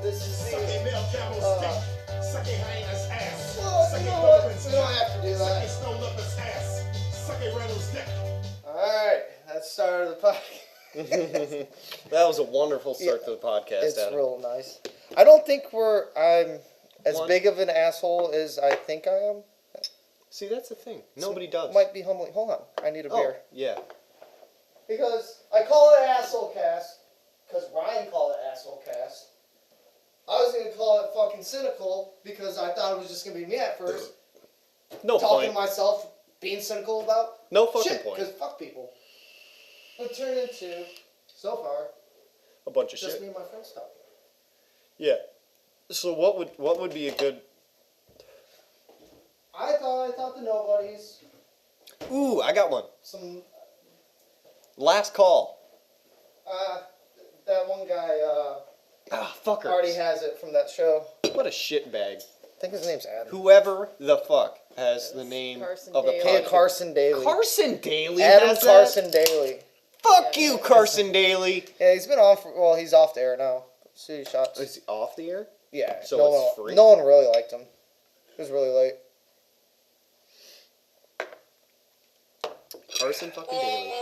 this is the, Sucking male camel's dick. Sucking hyena's ass. well, Sucking you know what? Doberman's We don't cock. have to do that. Sucking Stone Leopard's ass. Sucking Reynolds' dick. Alright, that's the start of the podcast. That was a wonderful start to the podcast, It's Adam. real nice. I don't think I'm as One- big of an asshole as I think I am. See, that's the thing. Nobody does. Might be humbling. Hold on, I need a beer. Yeah. Because I call it asshole cast, because Ryan called it asshole cast. I was going to call it fucking cynical, because I thought it was just going to be me at first. No talking point. to myself, being cynical about No fucking shit, point. because fuck people. It turned into, so far, A bunch of just shit. me and my friends talking. Yeah. So what would be a good... I thought the nobodies, Ooh, I got one. some, Last call. that one guy, Fuckers. already has it from that show. What a shitbag. I think his name's Adam. Whoever the fuck has the name Carson of the Daly. Hey, podcast. Carson Daly. Carson Daly Adam has Carson Daly. that? Fuck Yeah. you, Carson Daly. Yeah, he's been on for, well, he's off the air now. City shots. Is he off the air? Yeah. So no it's one, free? No one really liked him. It was really late. Carson fucking Daly.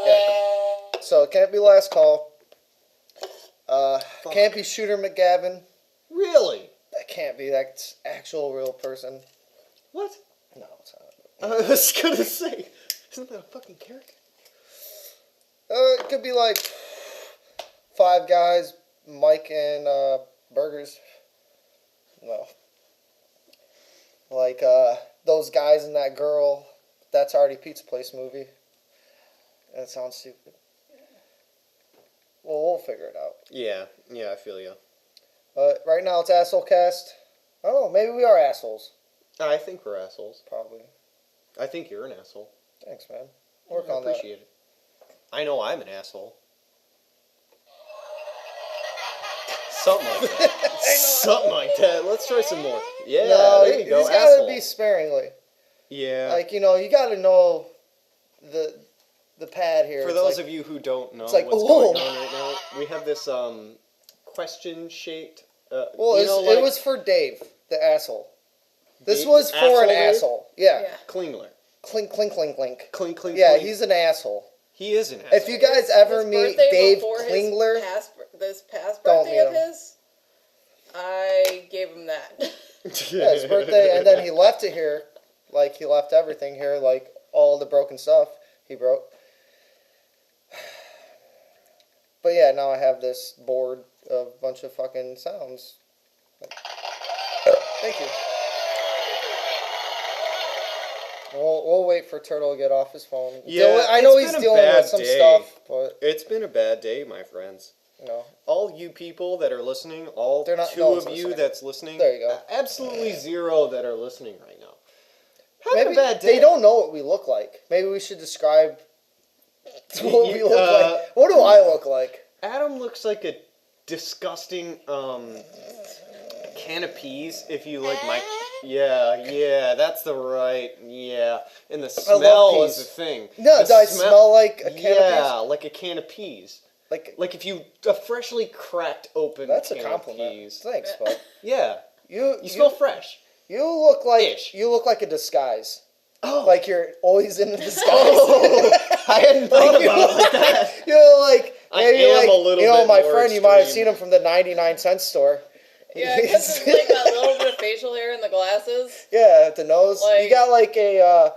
Yeah. So it can't be last call. Can't be Shooter McGavin. Really? That can't be. That's actual real person. What? No, it's not. I was gonna say, isn't that a fucking character? It could be like Five Guys, Mike and Burgers. No. Like those guys and that girl. That's already Pizza Place movie. That sounds stupid. Well, we'll figure it out. Yeah, I feel you. But right now it's asshole cast. I don't know. Maybe we are assholes. I think we're assholes. Probably. I think you're an asshole. Thanks, man. Work I on that. appreciate it. I know I'm an asshole. Something like that. Something like that. Let's try some more. Yeah, No, there you go. It's gotta Asshole. be sparingly. Yeah. Like, you know, you gotta know the pad here. For It's those like, of you who don't know it's like, what's whoa. going on right now, we have this question-shaped. well, it was for Dave, the asshole. This Dave, was for an asshole dude? asshole. Yeah. Yeah. Klingler. Clink, clink, clink, clink. Clink, clink, Yeah, clink. he's an asshole. He is an asshole. If you guys ever His meet birthday Dave before Klingler, this past Don't birthday of meet him. his, I gave him that. yeah, his birthday, and then he left it here. Like, he left everything here, like, all the broken stuff he broke. But yeah, now I have this board of a bunch of fucking sounds. Thank you. We'll wait for Turtle to get off his phone. Yeah, I know it's he's been a dealing bad with some day. stuff, but, It's been a bad day, my friends. you know. All you people that are listening, all They're not- two no one's of you listening. that's listening, There you go. absolutely zero that are listening right now. Having Maybe a bad day. they don't know what we look like. Maybe we should describe what we look like. What do I look like? Adam looks like a disgusting can of peas. If you like my, yeah, that's the right, yeah. And the love smell is peas. the thing. No, The do I smell like a can Yeah, of like a can of peas. peas? Like, Like if you a freshly cracked open that's a can compliment. of peas. Thanks, bud. Yeah, You you smell fresh. You look like Ish. you look like a disguise. Oh, Like you're always in a disguise. Oh, I hadn't thought Like, about it like that. You know, like I maybe am like a little you know, bit my more friend. You might have extreme. seen him from the 99-cent store. Yeah, because it's like that little bit of facial hair in the glasses. Yeah, at the nose. You Like- got like a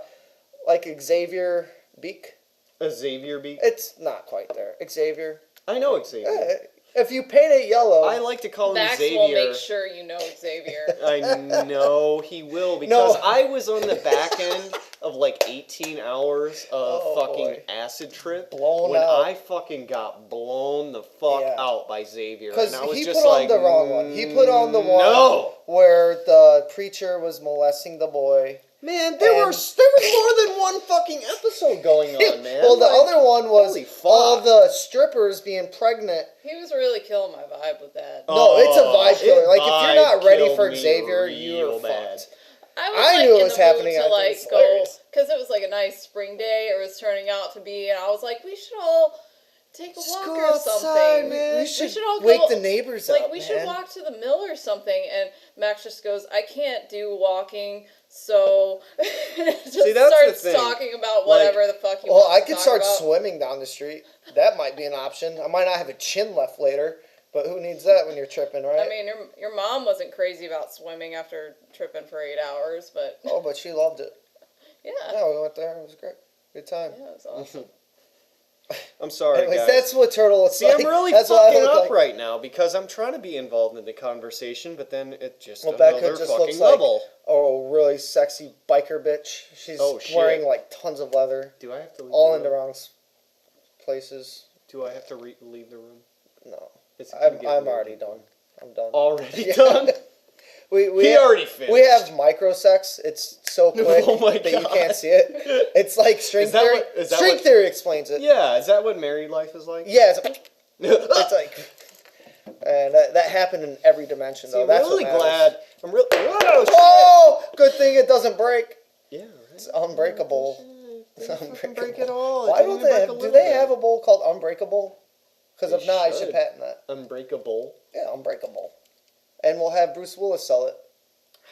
like Xavier beak. A Xavier beak. It's not quite there. Xavier. I know Xavier. If you paint it yellow, I like to call him Max Xavier. will make sure you know Xavier. I know he will because No. I was on the back end of like 18 hours of Oh, fucking boy. acid trip Blown when out. I fucking got blown the fuck Yeah. out by Xavier. because And I was he just put like, on the wrong one. He put on the one No, where the preacher was molesting the boy. man, there And- was more than one fucking episode going on, man. Well, the Like, other one was holy fuck. all the strippers being pregnant. He was really killing my vibe with that. No, it's a vibe it killer. Like, if you're not vibe ready killed for me Xavier, real you're bad. fucked. I was I like knew it in was the mood happening, I to think like it's go hilarious. because it was like a nice spring day. It was turning out to be, and I was like, we should all take a Just walk go or outside, something. man. We should all wake go, the neighbors like, up, we man. should walk to the mill or something. And Max just goes, I can't do walking, so just See, that's the starts thing. talking about whatever the fuck he Well, wants I to could talk start about. swimming down the street. That might be an option. I might not have a chin left later, but who needs that when you're tripping, right? I mean, your mom wasn't crazy about swimming after tripping for 8 hours, but Oh, but she loved it. yeah. Yeah, we went there. It was great. Good time. Yeah, it was awesome. I'm sorry, Anyways, guys. that's what Turtle looks See, like. I'm really That's what I fucking look up like. right now because I'm trying to be involved in the conversation, but then it just Well, Becca another just fucking looks like level. a really sexy biker bitch. She's Oh, shit. wearing like tons of leather, Do I have to leave all the in the room? wrong places. Do I have to leave the room? No, Is it gonna get I'm weird? already done. I'm done. Already Yeah. done? We He already finished. We have micro sex. It's so quick Oh my that you God. can't see it. It's like string Is that theory. what- is that String what- theory explains it. Yeah, is that what married life is like? Yeah, it's like, and that happened in every dimension See, though. I'm That's really what matters. glad. I'm really. Whoa! Oh, good thing it doesn't break. Yeah, right. It's unbreakable. Didn't fucking break it all. Why don't they have? Do they have a bowl called Unbreakable? Because if They not, I should. should patent that. Unbreakable? Yeah, Unbreakable. And we'll have Bruce Willis sell it,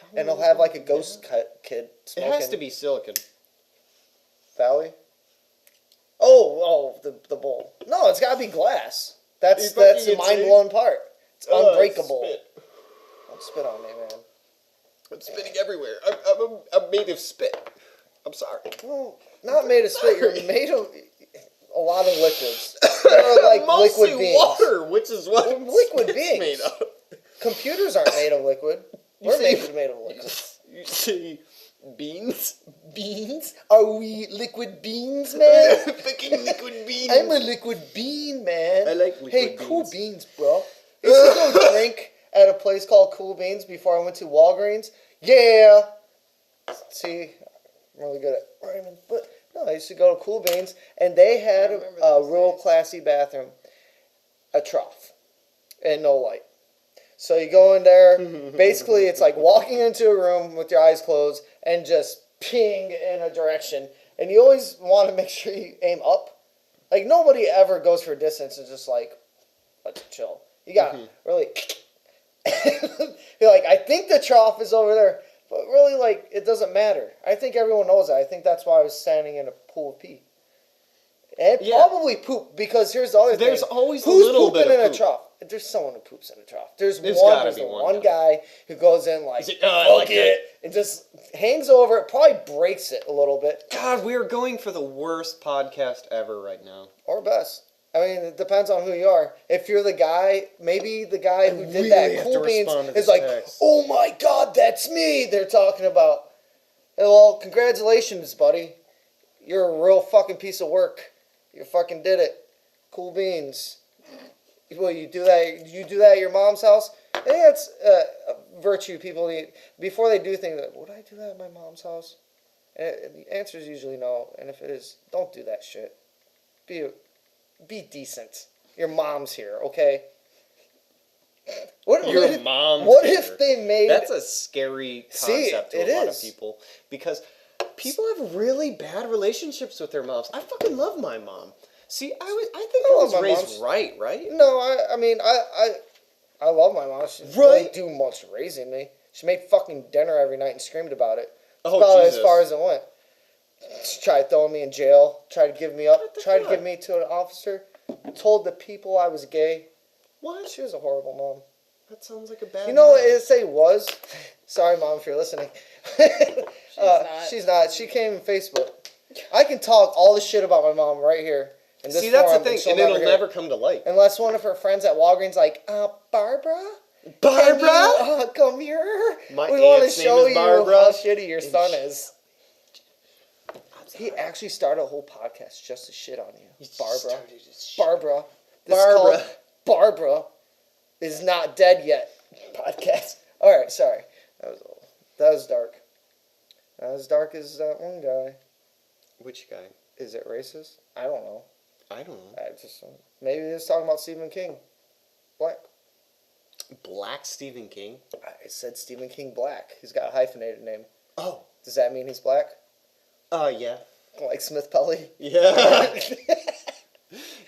How and are he'll we have gonna like a do ghost that? kid It smoking. has to be silicon. Valley. Oh, the bowl. No, it's gotta be glass. That's You fucking the insane. mind blowing part. It's Oh, unbreakable. spit. Don't spit on me, man. I'm spitting everywhere. I'm made of spit. I'm sorry. Well, not made of spit. You're made of a lot of liquids. You're like Mostly liquid beings. water, which is what We're liquid spit's beings. made of. Computers aren't made of liquid. We're made of liquid. You say beans? Beans? Are we liquid beans, man? Fucking liquid beans. I'm a liquid bean, man. I like liquid Hey, Cool beans. Beans, bro. I used to go drink at a place called Cool Beans before I went to Walgreens. Yeah. See, I'm really good at rhyming. But no, I used to go to Cool Beans, and they had I remember a those real days. classy bathroom, a trough, and no light. So you go in there. Basically, it's like walking into a room with your eyes closed and just peeing in a direction. And you always want to make sure you aim up. Like nobody ever goes for distance and just like, let's chill. You got to really. You're like, I think the trough is over there, but really, like, it doesn't matter. I think everyone knows that. I think that's why I was standing in a pool of pee. And Yeah. probably poop, because here's the other thing. There's always a Who's little pooping bit of in a poop. trough? There's someone who poops in a trough. There's There's one. gotta There's be the one one guy who goes in like, He's like, "Oh, I fuck like it, and just hangs over it. Probably breaks it a little bit, God, we are going for the worst podcast ever right now. or best. I mean, it depends on who you are. If you're the guy, maybe the guy who did really that have Cool to Beans respond to is this like, text. oh my god, that's me. They're talking about. Well, congratulations, buddy. You're a real fucking piece of work. You fucking did it. Cool Beans. Well, you do that. You do that at your mom's house. I think that's a virtue people need before they do things. Like, would I do that at my mom's house? And the answer is usually no. And if it is, don't do that shit. Be decent. Your mom's here, okay? What Your mom's What here. if they made? That's a scary See, concept to it a lot of is. people because people have really bad relationships with their moms. I fucking love my mom. See, I think I I love was my raised moms. right? No, I mean, I love my mom. She didn't really Right? do much raising me. She made fucking dinner every night and screamed about it. That's Oh, about Jesus. as far as it went. She tried throwing me in jail. Tried to give me up. What the Tried to fuck? give me to an officer. Told the people I was gay. What? She was a horrible mom. That sounds like a bad You know what mom. it say was? Sorry, Mom, if you're listening. She's not. She came in Facebook. I can talk all the shit about my mom right here. In this See, that's the forum, thing, she'll and it'll hear it. never come to light. Unless one of her friends at Walgreens like, Barbara? Can you, come here? My We want to aunt's name show is you Barbara. how shitty your And son she- is. He actually started a whole podcast just to shit on you. Barbara. Barbara. This is Barbara. called Barbara is not dead yet. Podcast. Alright, sorry. That was dark. Not as dark as that one guy. Which guy? Is it racist? I don't know. I don't know. I just maybe he was talking about Stephen King. Black. Black Stephen King? I said Stephen King Black. He's got a hyphenated name. Oh. Does that mean he's black? Yeah. Like Smith Pelly? Yeah.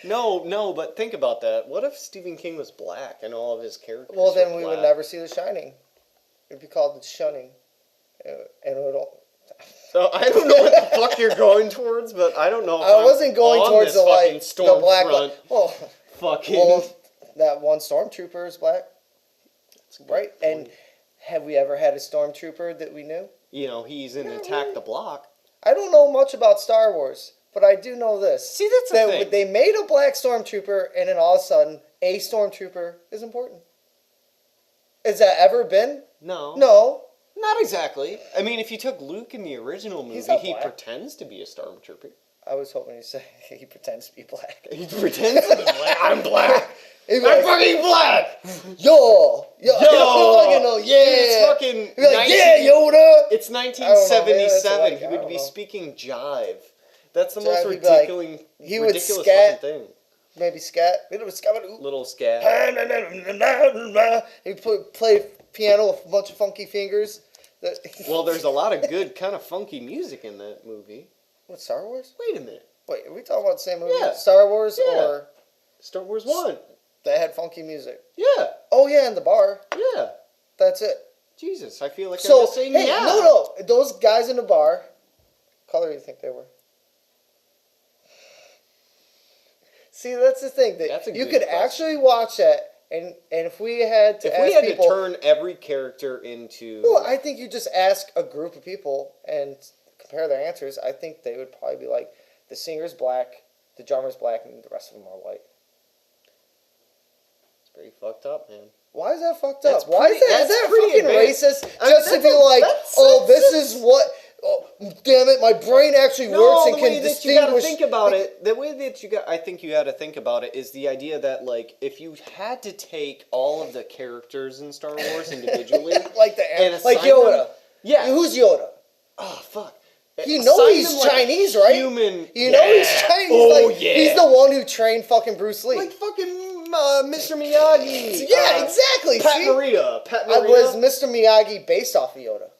No, but think about that. What if Stephen King was black and all of his characters Well, then were we black? would never see The Shining. It'd be called The Shunning. And it would all... So I don't know what the fuck you're going towards, but I don't know if I wasn't going on towards this the fucking like storm the black. front. Well, Fucking. well, that one stormtrooper is black, That's a good right? point. And have we ever had a stormtrooper that we knew? You know, he's in Attack the Block. I don't know much about Star Wars, but I do know this. See, that's the that thing. they made a black stormtrooper, and then all of a sudden, a stormtrooper is important. Has that ever been? No. No. Not exactly. I mean, if you took Luke in the original movie, He's not he black. pretends to be a stormtrooper. I was hoping you say he pretends to be black. He pretends to be black. I'm black. He'd be I'm like, fucking black. yo, Yo, fucking know, yeah. Dude, it's fucking. He'd be like, yeah, Yoda. It's maybe 1977. that's He like, I would don't be know. speaking jive. That's the Jive, most he'd be like- ridiculous, he would ridiculous scat. fucking thing. Maybe scat. It was scat. Little scat. He play piano with a bunch of funky fingers. Well, there's a lot of good kind of funky music in that movie. What, Star Wars? Wait a minute. Wait, are we talking about the same movie? Yeah. Star Wars Yeah. or Star Wars 1. that had funky music? Yeah. Oh yeah, in the bar. Yeah. That's it. Jesus, I feel like I'm So just saying hey, yeah. no, those guys in the bar. Color do you think they were? See, that's the thing. That's a you good could question. actually watch that, and if we had to If ask we had people, to turn every character into... well, I think you just ask a group of people and compare their answers. I think they would probably be like, the singer's black, the drummer's black, and the rest of them are white. It's pretty fucked up, man. Why is that fucked That's up? Why is pretty- that? Is that's that pretty fucking advanced. racist? I mean, Just to that's be a- like, that's- oh, this that's- is what. Oh, damn it! My brain actually works and the way can that you gotta distinguish. think about it, the way that you got, I think you gotta think about it is the idea that, like, if you had to take all of the characters in Star Wars individually, like and like assign Yoda. them- yeah. Who's Yoda? Oh fuck. You know Assign he's them, like, Chinese, right? Human. You know he's Yeah. Chinese. Oh like, yeah. He's the one who trained fucking Bruce Lee. like fucking Mr. Miyagi. yeah, exactly. Pat see? Morita. Pat I Morita. was Mr. Miyagi based off of Yoda.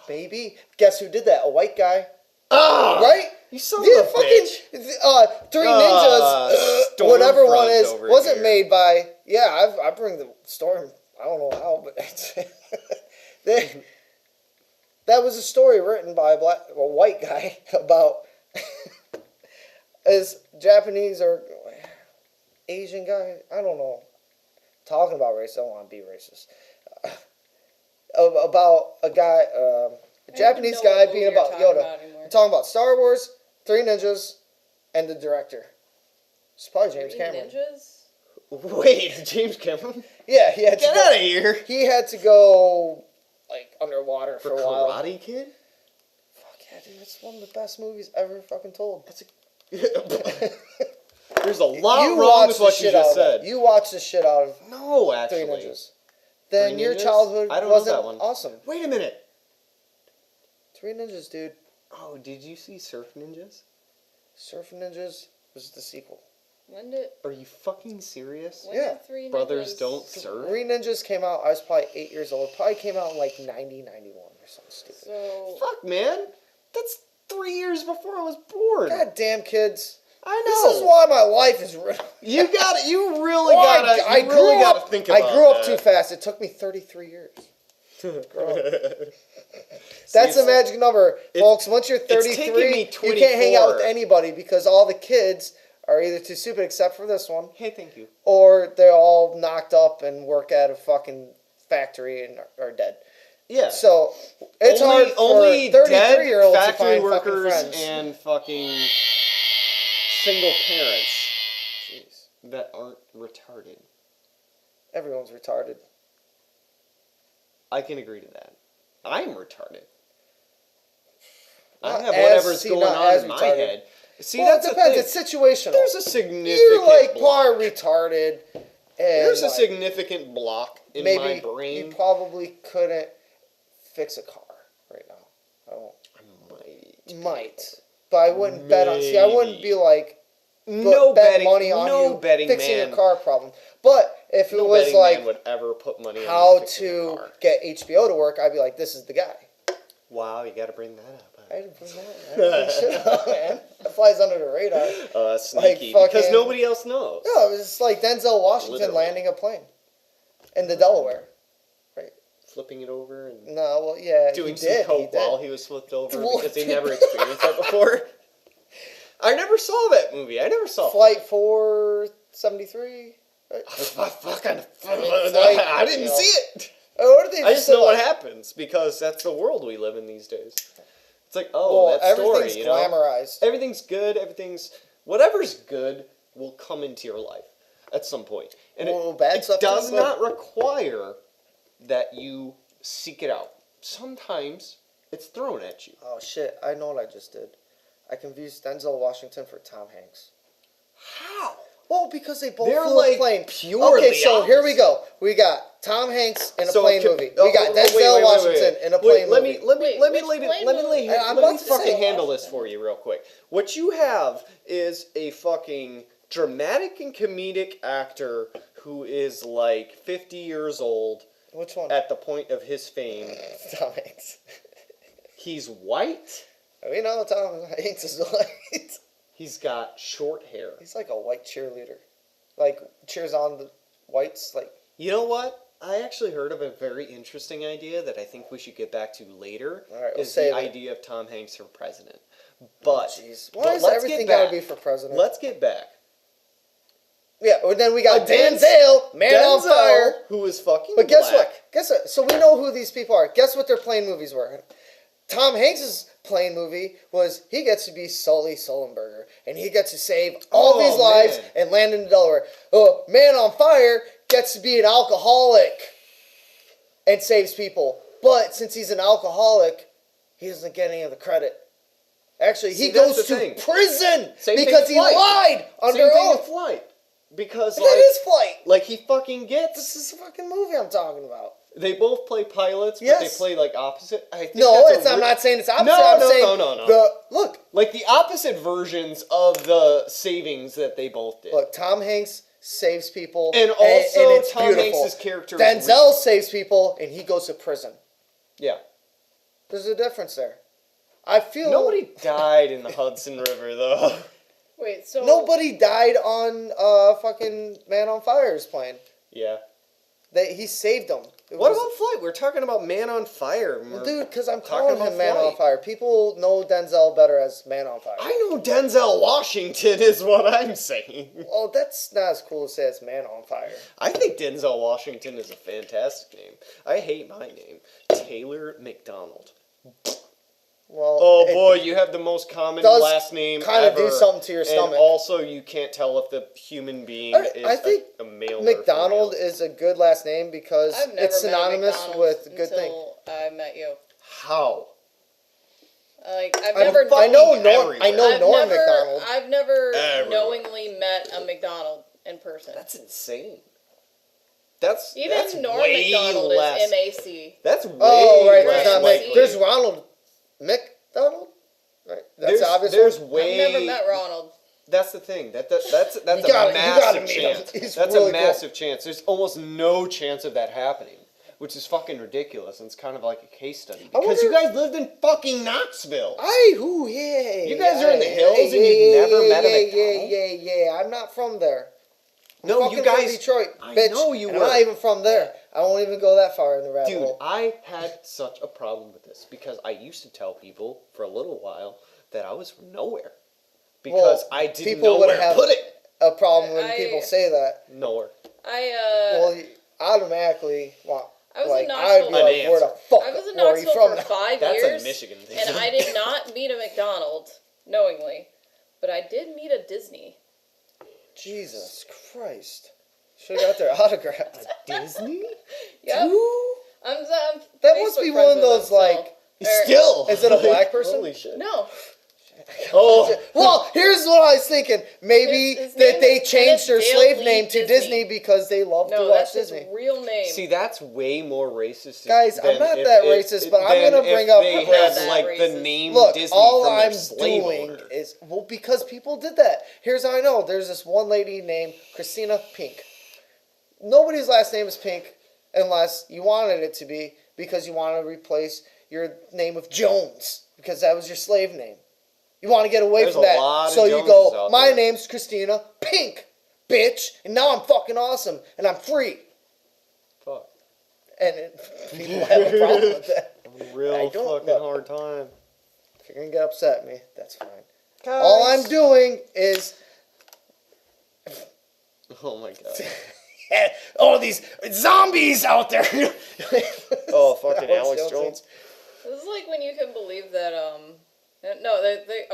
Baby, guess who did that? A white guy, Ah, right? You son Yeah, of a fucking bitch. Three Ninjas, Stormfront whatever one is, over wasn't here. made by. Yeah, I bring the storm. I don't know how, but that was a story written by a white guy about as Japanese or Asian guy. I don't know. Talking about race, I don't want to be racist. About a guy, a Japanese know guy what being movie you're about talking Yoda. about anymore. I'm talking about Star Wars, Three Ninjas, and the director. It's probably James Three Cameron. Ninjas? Wait, James Cameron? Yeah, he had to Get go, out of here. He had to go like underwater for For a while. Karate Kid? Fuck yeah, dude! It's one of the best movies ever fucking told. There's a lot You wrong watched with the what you shit out just of said. it. You watched the shit out of No, Three actually. Ninjas. Then Three your Ninjas? childhood I don't know wasn't that one. awesome. Wait a minute. Three Ninjas, dude. Oh, did you see Surf Ninjas? Surf Ninjas was the sequel. When did Are you fucking serious? when Yeah. did Three Brothers Ninjas- don't surf? Three Ninjas came out. I was probably 8 years old. Probably came out in like 90, 91 or something stupid. So Fuck, man. That's 3 years before I was born. God damn kids. I This know. is why my life is ruined. You got it. You really Well, gotta. I You really grew gotta up. think about I grew up that. too fast. It took me 33 years. Grow up. See, That's a it's- magic number, folks. Once you're taken 33, me you can't hang out with 24. anybody because all the kids are either too stupid, except for this one, Hey, thank you. or they're all knocked up and work at a fucking factory and are dead. Yeah. So it's hard for only 33-year-olds dead to factory find fucking workers friends. and fucking single parents Jeez, that aren't retarded. everyone's retarded. I can agree to that. I'm retarded. I Not have as- whatever's see, going not on as in my retarded. head. See, Well, that's it the depends. thing. It's situational. There's a significant You're like block. part retarded, and There's a like, significant block in maybe my you brain. probably couldn't fix a car right now. I don't. I Might, but I wouldn't bet on. See, I wouldn't be like No bet betting, money on no you betting fixing man. your car problem. But if it No was betting like man would ever put money on how fixing a to car. get HBO to work, I'd be like, this is the guy. Wow, you got to bring that up. Huh? I didn't put that. Shit up, man. That flies under the radar. Sneaky. Like because fucking- nobody else knows. No, it was like Denzel Washington Literally. landing a plane in the Delaware. Flipping it over and No, well, yeah, doing he some did. coke He while did. he was flipped over Well, because he never experienced that before. I never saw that movie. I never saw Flight 473. I didn't see it. Oh, what did they I just say, know what like- happens because that's the world we live in these days. It's like, oh, Well, that story, everything's you know? glamorized. Everything's good. Whatever's good will come into your life at some point. And Well, bad it stuff does too, not require that you seek it out. Sometimes it's thrown at you. Oh shit! I know what I just did. I confused Denzel Washington for Tom Hanks. How? Well, because they both They're flew like a plane. purely Okay, so here we opposite. go. We got Tom Hanks in a So plane can- movie. oh, We got wait, Denzel wait, Washington wait. in a Wait, plane let movie. me let me Wait, let me which lay plane let me movie? lay I'm let me about to fucking say- handle this for you real quick. What you have is a fucking dramatic and comedic actor who is like 50 years old Which one? at the point of his fame. Tom Hanks. He's white. We know Tom Hanks is white. He's got short hair. He's like a white cheerleader. Like, cheers on the whites. Like, You know what? I actually heard of a very interesting idea that I think we should get back to later. All right, we'll is save the it. idea of Tom Hanks for president. But, jeez. but Why is let's everything get gotta back. be for president? Let's get back. Yeah, well, then we got Against Denzel, Man on Denzel, Fire. who is fucking But guess black. what? Guess what? So we know who these people are. Guess what their plane movies were? Tom Hanks's plane movie was he gets to be Sully Sullenberger, and he gets to save all Oh, these lives man. and land in Delaware. Oh, Man on Fire gets to be an alcoholic and saves people. But since he's an alcoholic, he doesn't get any of the credit. Actually, he See, that's goes the to thing. prison Same thing because with he Flight. lied under Same thing with oath. Flight. Because, That is Flight. like he fucking gets. This is a fucking movie I'm talking about. They both play pilots, but Yes. they play like opposite. I think No, that's it's, I'm not saying it's opposite. No, I'm no, saying no. look, like the opposite versions of the savings that they both did. look. Tom Hanks saves people, And also, it's Tom beautiful. Hanks' character is Denzel saves people, and he goes to prison. Yeah. There's a difference there. I feel Nobody died in the Hudson River, though. Wait, so nobody died on fucking Man on Fire's plane. Yeah. He saved them. It What was- about Flight? We're talking about Man on Fire. Well, dude? Because I'm talking calling about him Man on Flight. Fire. People know Denzel better as Man on Fire. I know Denzel Washington is what I'm saying. Oh, that's not as cool to say as Man on Fire. I think Denzel Washington is a fantastic name. I hate my name. Taylor McDonald. Well, Oh it boy, you have the most common does last name kinda ever. do something to your and stomach. also, you can't tell if the human being is I think a male McDonald or female. is a good last name because I've never it's met a synonymous McDonald's with good thing. until I met you. How? Like I've I never. I know fucking Norm. I everywhere. know I've Norm never, McDonald. I've never Everywhere. knowingly met a McDonald in person. That's insane. That's Even that's Norm way McDonald less. is MAC. That's way Oh right, less there's not likely. Mick. There's Ronald McDonald. Right, that's obvious. There's one. way. I've never met Ronald. That's the thing. That's You a gotta massive meet him. chance. He's That's really a massive chance. There's almost no chance of that happening, which is fucking ridiculous. And it's kind of like a case study I because you wonder- guys lived in fucking Knoxville. Yeah. You guys are in the hills and you've never met a McDonald? Yeah. I'm not from there. No, Fucking you from guys. Detroit, I bitch. know you and were. I'm not even from there. I won't even go that far in the rabbit Dude, hole. I had such a problem with this because I used to tell people for a little while that I was from nowhere because Well, I didn't people know would where to have put it. A problem when I- people say that. Nowhere. Well, you automatically want. I was in Like, Knoxville. I'd be like, An where the fuck? I was in where are you Knoxville from for now? 5 That's years, a Michigan thing. and I did not meet a McDonald knowingly, but I did meet a Disney. Jesus Christ. Should have got their autograph. Disney? Yep. I'm That Facebook must be friends one of with those, them like. Still. Is it a black person? Holy shit. No, Oh. Well, here's what I was thinking. Maybe His that name they is changed their Kenneth slave Dale name Lee to Disney. Disney because they love to no, watch that's his Disney. real name. See, that's way more racist. Guys, I'm than not if that it- racist, but I'm than gonna if bring up they a had person. like the Racist. name Look, Disney all from their I'm slave doing owner. is because people did that. Here's how I know. There's this one lady named Christina Pink. Nobody's last name is Pink unless you wanted it to be because you want to replace your name with Jones. because that was your slave name. You want to get away There's from a that, lot of so you Joneses go, out my there." name's Christina Pink, bitch, and now I'm fucking awesome, and I'm free. Fuck. And people have a problem with that. Real I don't fucking know. hard time. If you're gonna get upset at me, that's fine. Guys. All I'm doing is Oh my god. all these zombies out there. Oh, fucking Alex Alex Jones. Jones. This is like when you can believe that, no,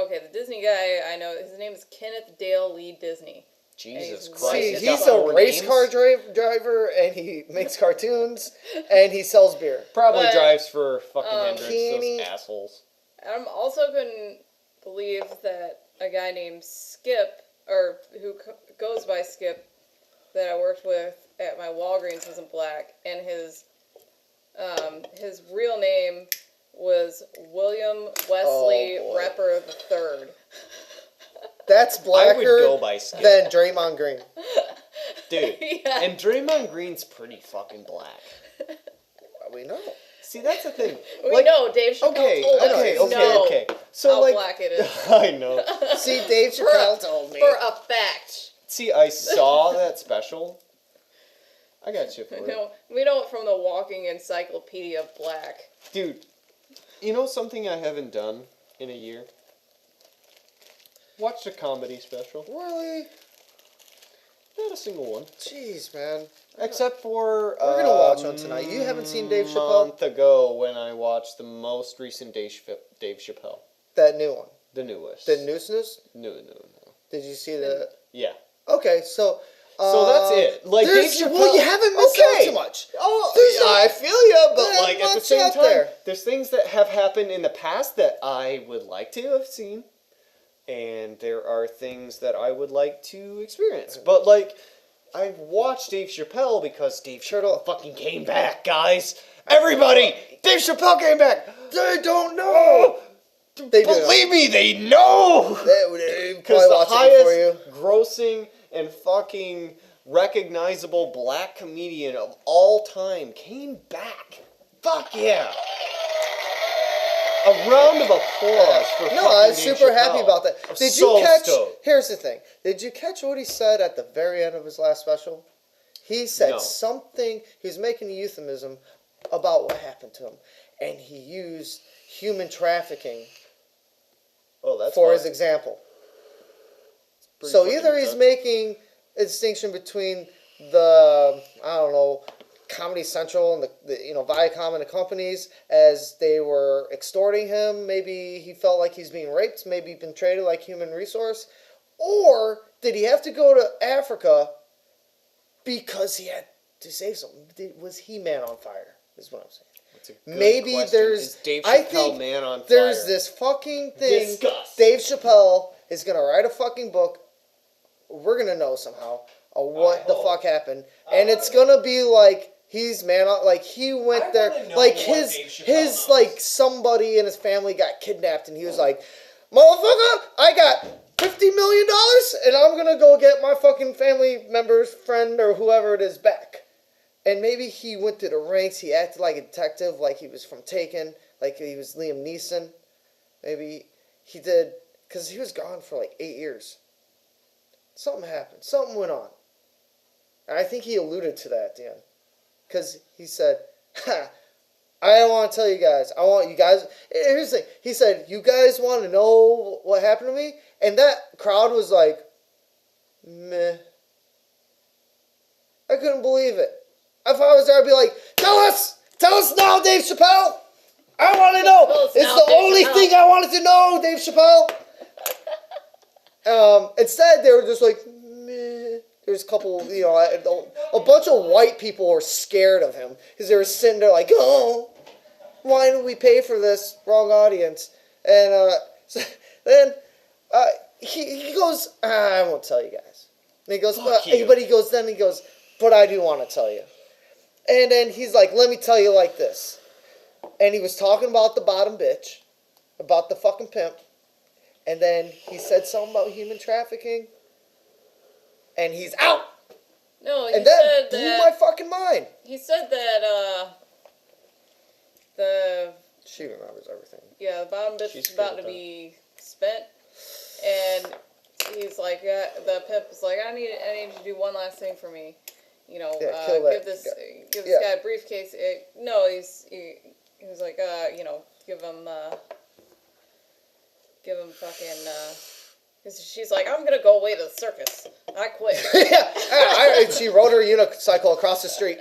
okay, the Disney guy I know, his name is Kenneth Dale Lee Disney. Jesus And Christ. See, He's he's got a four race names? car driver, and he makes cartoons, and he sells beer. Probably But, drives for fucking Hendrix, Kenny- those assholes. I'm also couldn't believe that a guy named Skip, or who goes by Skip, that I worked with at my Walgreens wasn't black, and his real name was William Wesley Oh, boy. Repper III. That's I would blacker go by Skip. than Draymond Green. Dude. Yeah. And Draymond Green's pretty fucking black. We know. See, that's the thing. We know, Dave Chappelle Okay, told us. okay, We okay, know okay. So, how like, black it is. I know. See, Dave Chappelle told me. For a fact. See, I saw that special. I got you for it. We know it from the Walking Encyclopedia of Black. Dude, you know something I haven't done in a year? Watched a comedy special. Really? Not a single one. Jeez, man. Except for We're gonna watch one tonight. You haven't seen Dave a Chappelle? month ago when I watched the most recent Dave Chappelle. That new one. The newest. The News? No. Did you see the... Yeah. Okay, so... So that's it. Like, there's- Dave Chappelle... Well, you haven't missed out too much. Oh, There's I feel you, but there's like at the much same out time, there. there's things that have happened in the past that I would like to have seen, and there are things that I would like to experience. But like, I watched Dave Chappelle because Dave Chappelle fucking came back, guys. Everybody, Dave Chappelle came back. They don't know. They do. Believe me, they know. They Because probably the watch it before you. highest grossing and fucking recognizable black comedian of all time came back. Fuck yeah. A round of applause for No, fucking I was Dave super Chappelle. happy about that. I'm Did so you catch? stoked. Here's the thing. Did you catch what he said at the very end of his last special? He said No. something. He was making a euphemism about what happened to him, and he used human trafficking Oh, that's for fine. his example. Pretty So fucking either he's intense. making a distinction between the, I don't know, Comedy Central and the Viacom and the companies as they were extorting him. Maybe he felt like he's being raped. Maybe been treated like human resource. Or did he have to go to Africa because he had to save something? Was he man on fire? Is what I'm saying. That's a good Maybe question. there's. Is Dave I Chappelle think man on there's fire? this fucking thing. Discuss. Dave Chappelle is gonna write a fucking book. We're gonna know somehow what the fuck happened, and it's gonna be like he's man on. Like he went I there. wanna know Like what his Dave Chappelle his knows. like somebody in his family got kidnapped, and he was like, "Motherfucker, I got $50 million, and I'm gonna go get my fucking family member's friend or whoever it is back." And maybe he went to the ranks. He acted like a detective, like he was from Taken, like he was Liam Neeson. Maybe he did, because he was gone for like 8 years. Something happened. Something went on. And I think he alluded to that at the end. Because he said, I don't want to tell you guys. I want you guys. Here's the thing. He said, you guys want to know what happened to me? And that crowd was like, meh. I couldn't believe it. If I was there, I'd be like, tell us now, Dave Chappelle. I want to know. Tell us It's now, the Dave only Chappelle. thing I wanted to know, Dave Chappelle. Instead, they were just like, meh. There's a couple, a bunch of white people were scared of him because they were sitting there like, oh, why did we pay for this? Wrong audience. And so then he goes, I won't tell you guys. And he goes, Fuck you. but he goes, but I do want to tell you. And then he's like, let me tell you like this. And he was talking about the bottom bitch, about the fucking pimp. And then he said something about human trafficking. And he's out. No, he And that said blew that my fucking mind. he said that the She remembers everything. Yeah, the bottom bitch She's is about good to at be spent, and he's like, the pimp is like, I need you to do one last thing for me. You know, kill that give this Yeah. guy a briefcase. No, he was like, you know, give him fucking. She's like, I'm gonna go away to the circus. I quit. Yeah, she rode her unicycle across the street.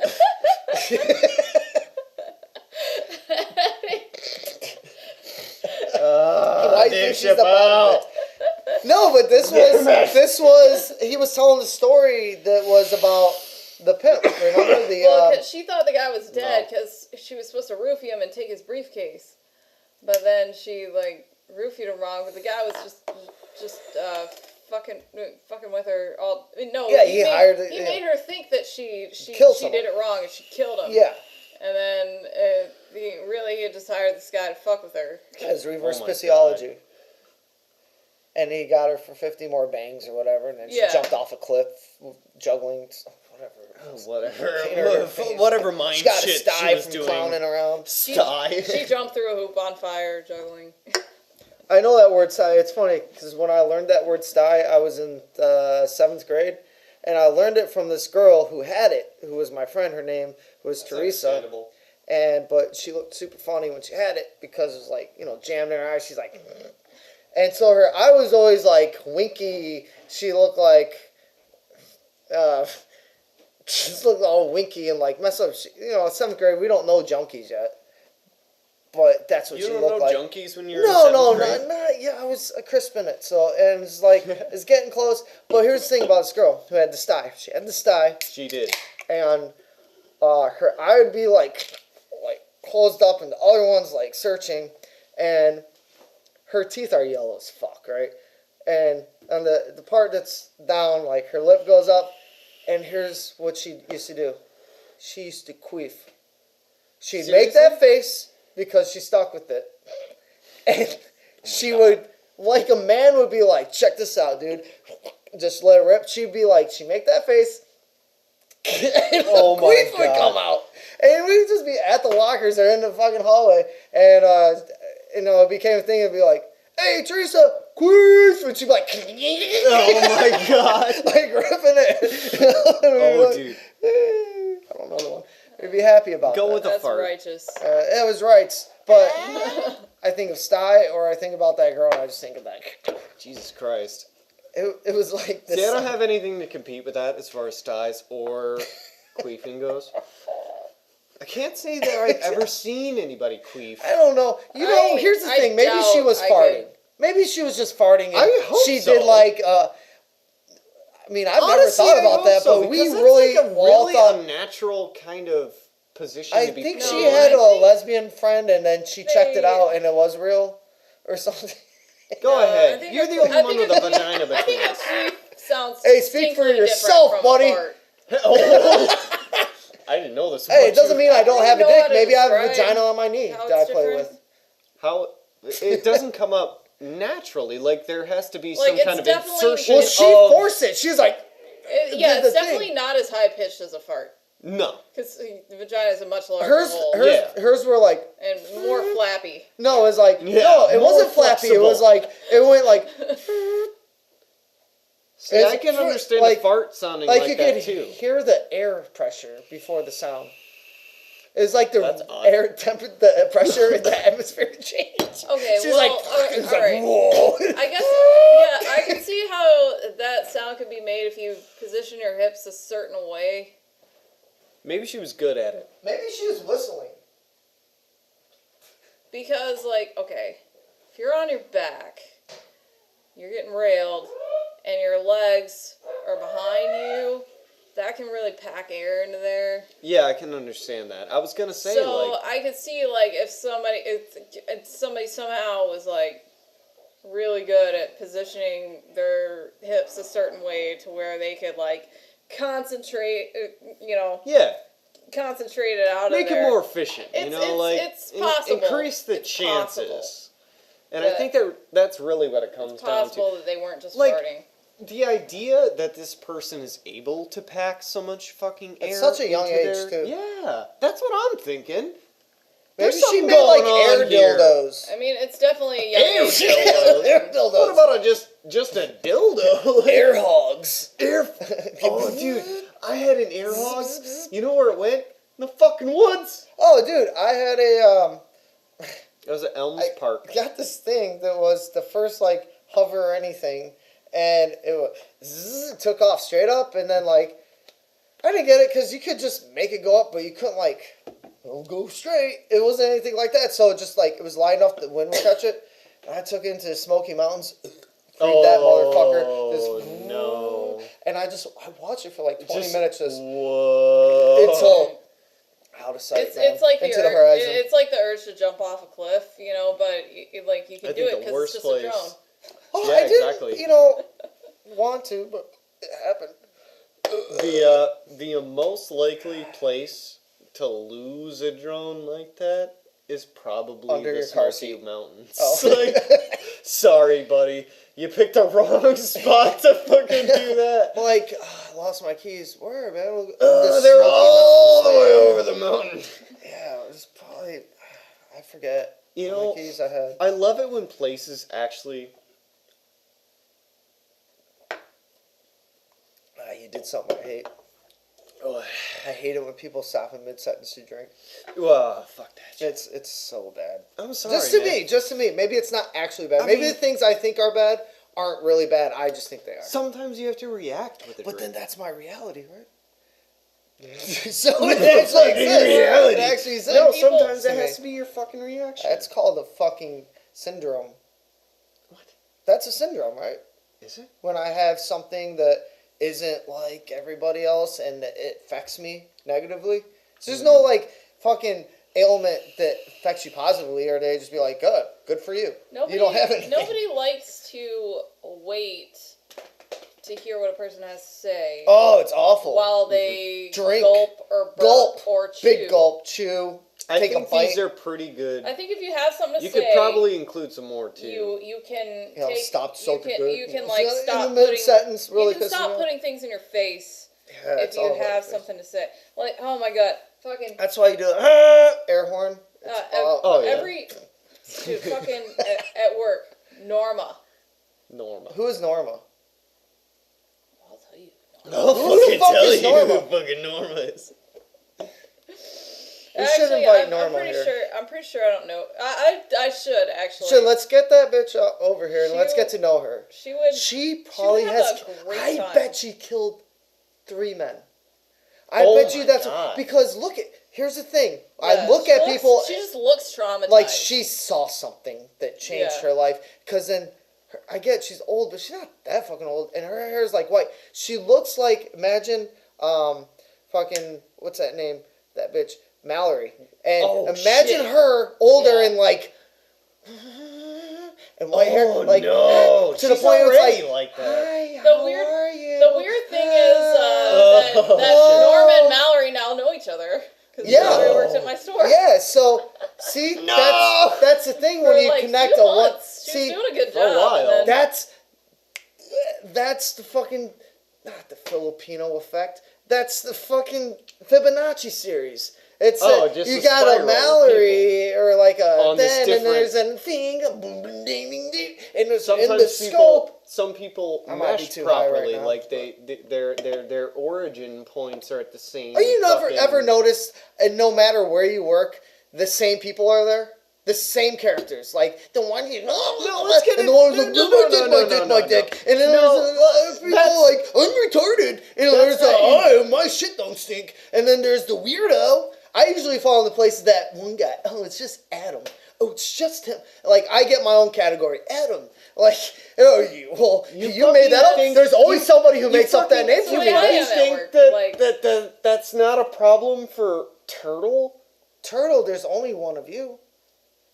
Why do you think she's the bottom bitch? No, but this was he was telling the story that was about the pimp. Remember the? Well, cause she thought the guy was dead because she was supposed to roofie him and take his briefcase, but then she like roofied him wrong. But the guy was just fucking with her all. No, Yeah, he made her think that she did it wrong and she killed him. Yeah. And then he just hired this guy to fuck with her. It's reverse Oh my physiology. God. And he got her for 50 more bangs or whatever, and then she jumped off a cliff, juggling, Whatever mind she got shit a sty she was from doing. clowning around. She jumped through a hoop on fire juggling. I know that word sty. It's funny because when I learned that word sty, I was in 7th grade, and I learned it from this girl who had it, who was my friend. Her name was Teresa, but she looked super funny when she had it because it was like, you know, jammed in her eyes. She's like, and so I was always like winky. She looked like, she just looked all winky and like messed up. You know, 7th grade, we don't know junkies yet. But that's what she looked like. You don't know junkies when you're in 7th grade? Not yeah, I was a crisp in it. So, and it's like, it's getting close. But here's the thing about this girl who had the sty. She had the sty. She did. And her eye would be like closed up and the other one's like searching. And her teeth are yellow as fuck, right? And on the part that's down, like her lip goes up. And here's what she used to do. She used to queef. She'd make that face because she stuck with it. And she would, like a man would be like, check this out, dude. Just let it rip. She'd be like, she'd make that face. And the queef would come out. And we'd just be at the lockers or in the fucking hallway. And, you know, it became a thing. It'd be like, hey, Teresa, queef. And she'd be like, oh my God. like ripping it. Oh, dude. I don't know the one. We'd be happy about Go that. with a That's fart. righteous. It was right, but I think of sty or I think about that girl and I just think of that. Jesus Christ. It was like this. See, I don't have anything to compete with that as far as styes or queefing goes. I can't say that I've ever seen anybody queef. I don't know. You know, here's the thing. Maybe she was farting. Maybe she was just farting. And I hope she so. did like. I mean, I've never Honestly, thought I about hope that, so, but we because that's really, like a all really thought. unnatural kind of position I to be think put she in. had a lesbian friend, and then she checked it out, and it was real, or something. Go ahead. You're the only one with a vagina I between think a us. queef sounds. Hey, speak for distinctly yourself, different from a buddy. fart. Oh. I didn't know this. Hey, it doesn't mean I don't have a know dick. how to Maybe I have a describe vagina on my knee how that I it's play different. with. How it doesn't come up naturally. Like there has to be Like, some it's kind of definitely- insertion. Well, she of... forced it. She was like, Yeah, did the it's definitely thing. not as high pitched as a fart. No. Because the vagina is a much larger hers, hole hers were like, and more flappy. no, it was like, Yeah, no, it more wasn't flappy. It flexible. was like, it went like, See, I can understand like- a fart sounding like like you that could too. hear the air pressure before the sound. It's like That's the odd. air the pressure in the atmosphere changed. Okay, She's well, like, it was all like, right. whoa. I guess, yeah, I can see how that sound could be made if you position your hips a certain way. Maybe she was good at it. Maybe she was whistling. Because, like, okay, if you're on your back, you're getting railed, and your legs are behind you, that can really pack air into there. Yeah, I can understand that. I was gonna say So like I could see, like, if somebody somehow was, like, really good at positioning their hips a certain way to where they could, like, concentrate, yeah, concentrate it out make of it there. more efficient. It's possible. Increase the It's chances. possible. And I But think that's really what it comes It's down to. possible that they weren't just Like, farting. The idea that this person is able to pack so much fucking air At such a young into age, their- too. Yeah, that's what I'm thinking. Maybe There's she something made like going air on here. dildos. I mean, it's definitely a young Air age. dildos. Air dildos. What about just a dildo? air hogs? Oh, dude, I had an air hog. You know where it went? In the fucking woods. Oh, dude, I had a It was at Elms Park. got this thing that was the first like hover or anything, and it took off straight up, and then like I didn't get it because you could just make it go up, but you couldn't like it'll go straight. It wasn't anything like that, so it just like it was light enough that the wind would catch it. And I took it into the Smoky Mountains. Freed that motherfucker. Just, no. And I watched it for like 20 minutes. Just whoa. until out of sight. It's like into the the horizon. it's like the urge to jump off a cliff, you know. But you can I do think it the because worst it's just a drone. place- Oh, Yeah, I didn't, exactly. want to, but it happened. The most likely place to lose a drone like that is probably Under the your car Smoky seat. Mountains. Oh. Like, sorry, buddy, you picked the wrong spot to fucking do that. Like, I lost my keys. Where, man? They're all the way over the mountain. Yeah, it was probably. I forget. You how know, many keys I had. I love it when places actually. You did something I hate. Oh, I hate it when people stop in mid sentence to drink. well, fuck that shit. It's so bad. I'm sorry. Just to me. Maybe it's not actually bad. I Maybe mean- the things I think are bad aren't really bad. I just think they are. Sometimes you have to react with it. But then that's my reality, right? So it actually exists. reality. It actually exists. No, people- sometimes that to has me. to be your fucking reaction. That's called a fucking syndrome. What? That's a syndrome, right? Is it? When I have something that isn't like everybody else and it affects me negatively. So there's no like fucking ailment that affects you positively, or they just be like, good for you. Nobody, You don't have anything. Nobody likes to wait to hear what a person has to say Oh, it's awful. while they Drink. gulp or burp Gulp. or chew. Big gulp, chew, I take think a bite. these are pretty good. I think if you have something to You say, could probably include some more too. you can You know, take, stop so you can, good. you can like In stop the mid putting sentence really you can pisses stop me off. putting things in your face Yeah, if it's you all over have the place. something to say. Like, oh my god, fucking That's why you do air horn. It's oh, yeah. every dude, fucking at work, Norma. Norma. Who is Norma? I'll tell you. I'll Who the fuck is Norma? fucking Norma is. We should invite Norma I'm pretty here. sure. I'm pretty sure I don't know. I should actually. So let's get that bitch over here and She let's get would- to know her. She would. She probably have has. a great I time. bet she killed 3 men. I Oh bet you my that's God. because look at. Here's the thing. Yeah, I look she at looks- people She just looks traumatized. like she saw something that changed Yeah. her life. Because then, I get she's old, but she's not that fucking old, and her hair is like white. She looks like imagine, fucking what's that name? That bitch Mallory. And Oh, imagine shit. her older Yeah. and like. And white hair, like no. to the She's point where already it's like, like that. Hi, The how weird- are you? The weird thing is that Oh. Norma and Mallory now know each other because Yeah. Mallory works at my store. Yeah, so see, No! that's the thing For when you like connect 2 a one. months. She See, was doing a good for a job. while. And then, that's the fucking not the Filipino effect. That's the fucking Fibonacci series. It's just you a got spiral a of Mallory or like a On this then and there's different- a thing boom, boom, ding, ding, ding, and there's in Sometimes the scope. some people I might be mesh too high right properly. now. Like their origin points are at the same. Are you never fucking- ever noticed? And no matter where you work, the same people are there. The same characters, like the one you No, let's get and it- the ones no, like no, my no, dick, no, my no, dick, no, my no. dick, and then No, there's people that's- like I'm retarded, and there's the not- my shit don't stink, and then there's the weirdo. I usually fall in the place of that one guy. Oh, it's just Adam. Oh, it's just him. Like I get my own category, Adam. Like oh, you made that up. think- There's always somebody who you makes up that fucking- name That's for the me. way I right? am at think work, that, like- that's not a problem for Turtle? Turtle, there's only one of you.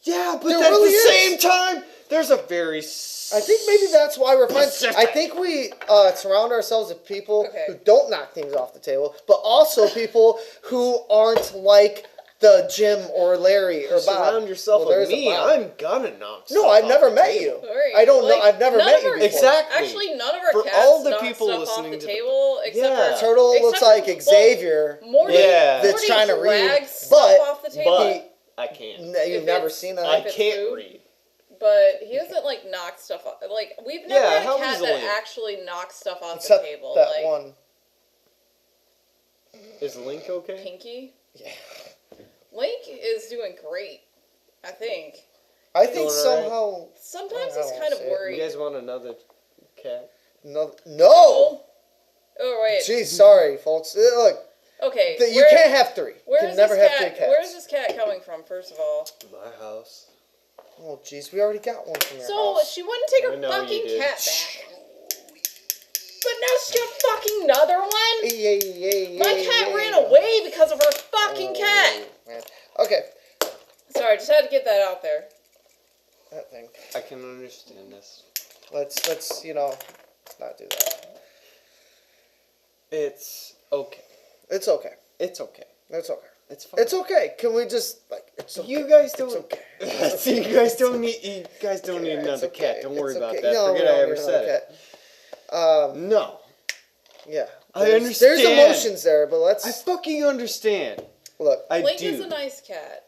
Yeah, but There at really the is. same time, there's a very. I think maybe that's why we're friends. Specific. I think we surround ourselves with people Okay. who don't knock things off the table, but also people who aren't like the Jim or Larry or Bob. Surround yourself Well, with there's a me. Bob. I'm gonna knock. No, stuff I've off never the met table. you. Right. I don't know. Like, I've never none met of you our- before. Exactly. Actually, none of our For cats all the knock people stuff listening off the to the- table except Yeah. for Turtle looks except like for- Xavier. Morty, Yeah. That's Morty trying to read, drags but- stuff off the table. but- I can't. You've If never it's- seen I that? it's can't food? read. But he doesn't like knock stuff off. Like we've never Yeah, had a how cat easily? that actually knocks stuff off Except the table. that like one. Is Link okay? Pinky. Yeah. Link is doing great. I think. I think Doing all right. somehow. Sometimes I he's don't kind of see it. worried. You guys want another cat? No. Oh wait. Jeez, sorry, folks. Look, Okay. you can't have three. You Where can is never this have cat? three cats. Where is this cat coming from? First of all. My house. Oh, jeez, we already got one from your So house. she wouldn't take I her know you fucking did. cat back. But now she's got fucking another one. My cat ran away because of her fucking cat. Man. Okay, Sorry, just had to get that out there. that thing. I can understand this. Let's not do that. It's okay. It's okay. It's okay. It's okay. It's fine. It's okay. Can we just it's okay. You guys don't. It's okay. You guys don't need. You guys don't need Yeah, it's another okay. cat. Don't worry It's about okay. that. No, Forget we I don't ever need said another it. cat. No. Yeah. I There's understand. emotions there, but let's I fucking understand. look. I Link do. is a nice cat.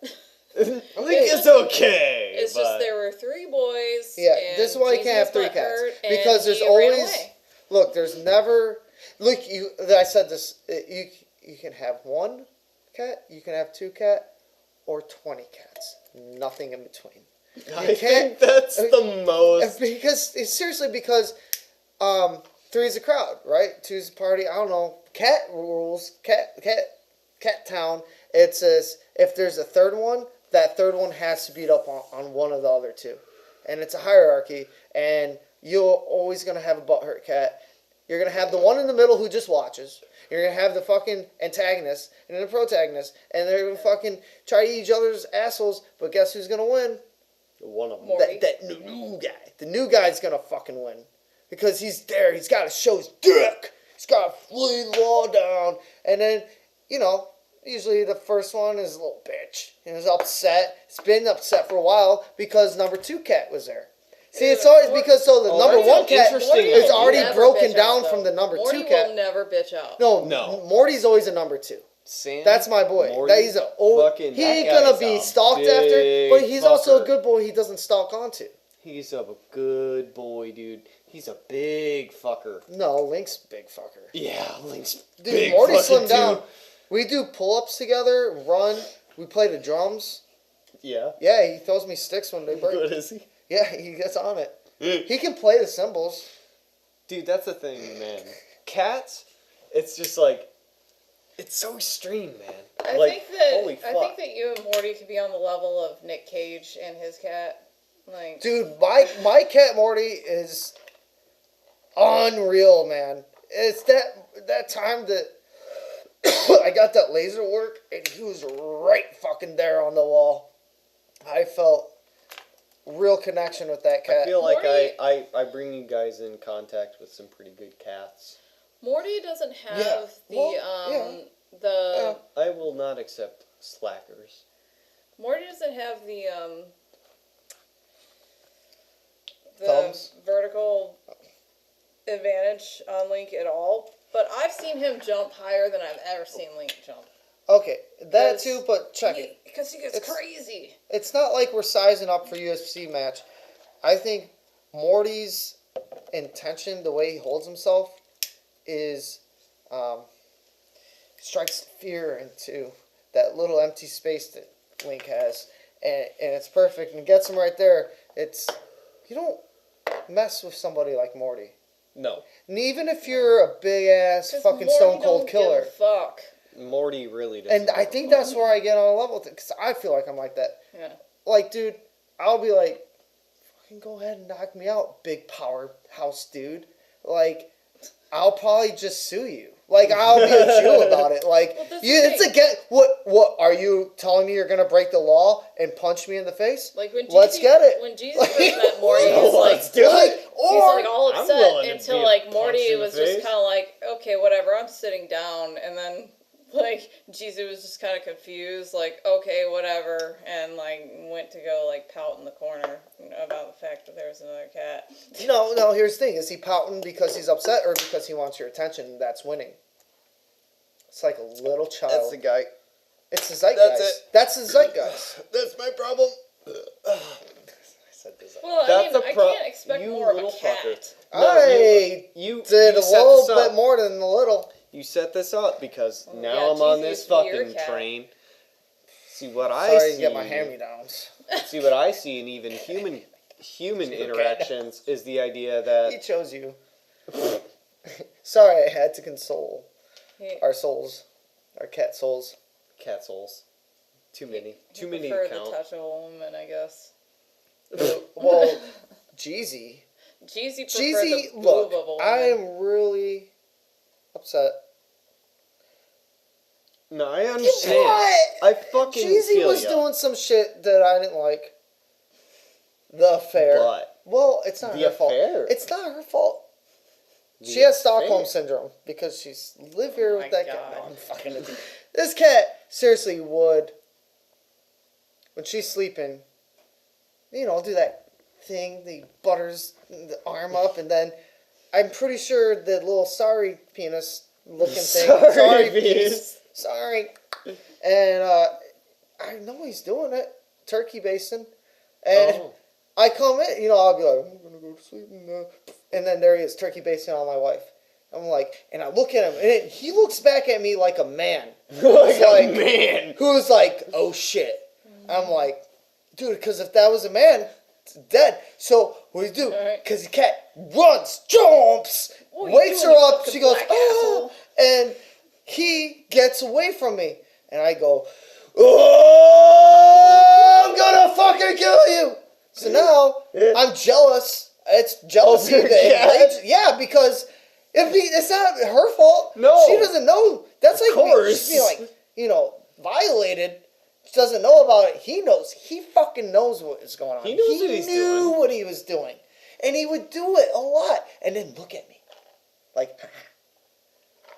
Link is okay. It's but just there were 3 boys. Yeah, and this is why you can't have Jesus 3 got cats hurt, and because there's he ran always away. look. There's never look. I said this. You can have 1 cat. You can have 2 cat, or 20 cats. Nothing in between. I think that's the most. Because seriously, because 3 is a crowd, right? 2 is a party. I don't know. Cat rules. Cat town. It says if there's a 3rd one, that 3rd one has to beat up on one of the other 2, and it's a hierarchy. And you're always gonna have a butthurt cat. You're gonna have the one in the middle who just watches. You're gonna have the fucking antagonist and then the protagonist, and they're gonna fucking try to eat each other's assholes. But guess who's gonna win? One of them. Morty. That new guy. The new guy's gonna fucking win. Because he's there. He's got to show his dick. He's got to lay the law down. And then, usually the first one is a little bitch. And is upset. It's been upset for a while because number 2 cat was there. See, it's always because the number that's 1 an cat interesting is idea. already Never broken bitch down out, from though. the number Morty 2 cat. will never bitch out. No, Morty's always a number 2. Sam. That's my boy. Morty, He's a old. fucking- He that ain't gonna guy's be a stalked after, big but he's also a fucker. good boy. He doesn't stalk onto. He's a good boy, dude. He's a big fucker. No, Link's big fucker. Yeah, Link's Dude, big Morty fucking slimmed down. too. We do pull-ups together, run. We play the drums. Yeah. Yeah, he throws me sticks when they break. Good is he? Yeah, he gets on it. He can play the cymbals. Dude, that's the thing, man. Cats, it's just like, it's so extreme, man. I like, holy think fuck. that you and Morty could be on the level of Nick Cage and his cat. Like, Dude, my cat Morty is unreal, man. It's that time that I got that laser work and he was right fucking there on the wall. I felt real connection with that cat. I feel like Morty- I bring you guys in contact with some pretty good cats. Morty doesn't have Yeah. the I will not accept slackers. Morty doesn't have the Thumbs? vertical advantage on Link at all. But I've seen him jump higher than I've ever seen Link jump. Okay, that Because too, but check it. Because he gets It's- crazy. It's not like we're sizing up for UFC match. I think Morty's intention, the way he holds himself, is strikes fear into that little empty space that Link has, and it's perfect and gets him right there. You don't mess with somebody like Morty, No. and even if you're a big ass 'Cause fucking Morty stone cold don't killer. give a fuck. Morty really doesn't. And I think that's where I get on a level because I feel like I'm like that. Yeah. Like, dude, I'll be like, fucking go ahead and knock me out, big powerhouse dude. Like, I'll probably just sue you. Like, I'll be a Jew about it. Like, Well, that's you, the it's thing. a get. What are you telling me? You're gonna break the law and punch me in the face? Like when Let's Jeezy- get it. When Jesus first met Morty, he's Let's like, do it. Like, he's or like all I'm upset willing to until be like punched Morty in the was just face. kind of like, okay, whatever, I'm sitting down, and then like Jesus was just kind of confused, like, okay, whatever, and like went to go like pout in the corner about the fact that there was another cat. no. Here's the thing: is he pouting because he's upset or because he wants your attention? That's winning. It's like a little child. That's the guy. It's the zeitgeist. That's it. That's the zeitgeist. That's my problem. I said this. Well, That's I can't expect you more of a little cat. fucker. I you did you a set little this up. bit more than a little. You set this up because now yeah, I'm on Jeezy this used to be your fucking cat. train. See what I Sorry see. to get my hand-me-downs. See what I see in even human interactions is the idea He that chose you. Sorry, I had to console He, our souls, our cat souls. cat souls. Too many he to preferred the count. touch of a woman, I guess. Well, Jeezy. Jeezy preferred Jeezy, the boob look, of a woman. I am really upset. No, I understand. What? I fucking Jeezy feel was ya. doing some shit that I didn't like. The affair. But Well, it's not the her fault. affair. It's not her fault. The She has Stockholm affair. syndrome because she's lived here Oh with my that cat. God. No, I'm fucking with you. This cat seriously would, when she's sleeping, do that thing. The butters the arm up, and then I'm pretty sure the little sorry penis looking thing. Sorry piece. penis. Sorry. And I know he's doing it. Turkey basting. And Oh. I come in, I'll be like, I'm gonna go to sleep, and then there he is, turkey basting on my wife. I'm like, and I look at him, and he looks back at me like a man. Like, man. Who's like, oh shit. I'm like, dude, because if that was a man, it's dead. So what do you do? Alright. Because the cat runs, jumps, What are you wakes doing, her you up. fucking She goes, black oh, asshole? and he gets away from me, and I go, oh, I'm gonna fucking kill you. So now I'm jealous. It's jealousy. Of your cat? Enraged. Yeah, because it's not her fault. No. She doesn't know. That's like course. Violated. She doesn't know about it. He knows. He fucking knows what is going on. He knows what he's knew doing. what he was doing, and he would do it a lot, and then look at me,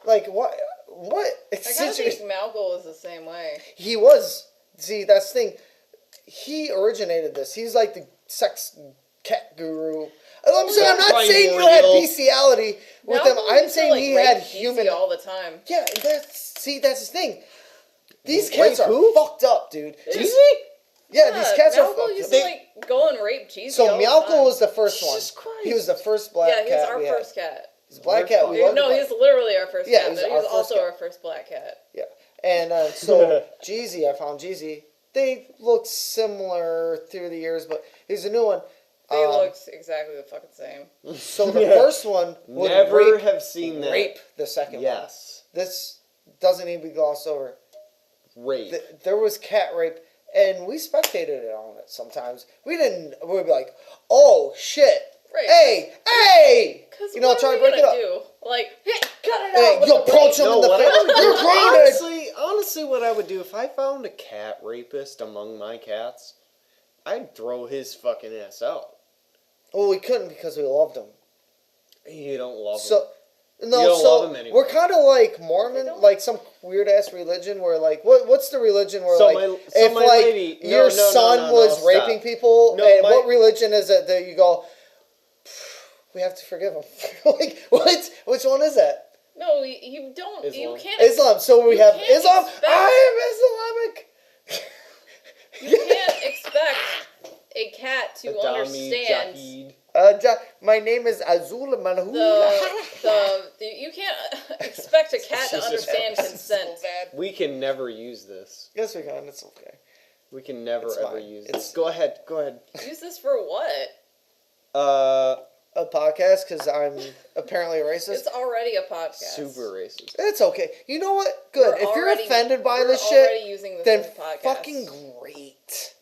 like what? What? I kind of think Malcolm was the same way. He was. See, that's the thing. He originated this. He's like the sex cat guru. I'm saying, I'm not saying you had bestiality with him. Malcolm I'm used to, saying he rape had Jeezy human. all the time. Yeah, that's his thing. These Wait, cats are who? fucked up, dude. Jeezy? Yeah, these cats are Malcolm fucked used up. to go and rape Jeezy. So all the Mialko time. was the first one. Jesus Christ. He was the first black Yeah, he was cat our we first had. cat. He's a black cat. We What? loved No, the he's literally our first Yeah, cat, he's but he our was first also cat. our first black cat. Yeah, and so Jeezy, I found Jeezy. They look similar through the years, but here's a new one. They looked exactly the fucking same. So the first one would Never rape, have seen that. rape the second one. Yes. This doesn't even be glossed over. Rape. There was cat rape, and we spectated it on it sometimes. We'd be like, oh shit, Right. hey, Because try to break it up. Do? Like, hey, cut it Hey, out. with you'll the punch rape. him in the what I face. would do- You're grounded. honestly, what I would do if I found a cat rapist among my cats, I'd throw his fucking ass out. Well, we couldn't because we loved him. You don't love So, him. no, You don't so love him anyway. we're kind of like They Mormon, don't. like some weird ass religion where like what's the religion where So like my- so if my like lady- no, your no, no, son no, was no, raping stop. people, No, and my- what religion is it that you go? We have to forgive him. Like what? Which one is that? No, you don't. You Islam. can't. Islam. So we You have can't Islam. expect- I am Islamic. You can't expect a cat to Adami understand Jahid. My name is Azul Manhul. you can't expect a cat to Jesus understand Christ. consent. We can never use this. Yes, we can. It's okay. We can never It's ever fine. use It's- this. Go ahead. Use this for what? A podcast because I'm apparently racist. It's already a podcast. Super racist. It's okay. You know what? Good. We're If you're already- offended by we're this already shit, using this then as a podcast. fucking great.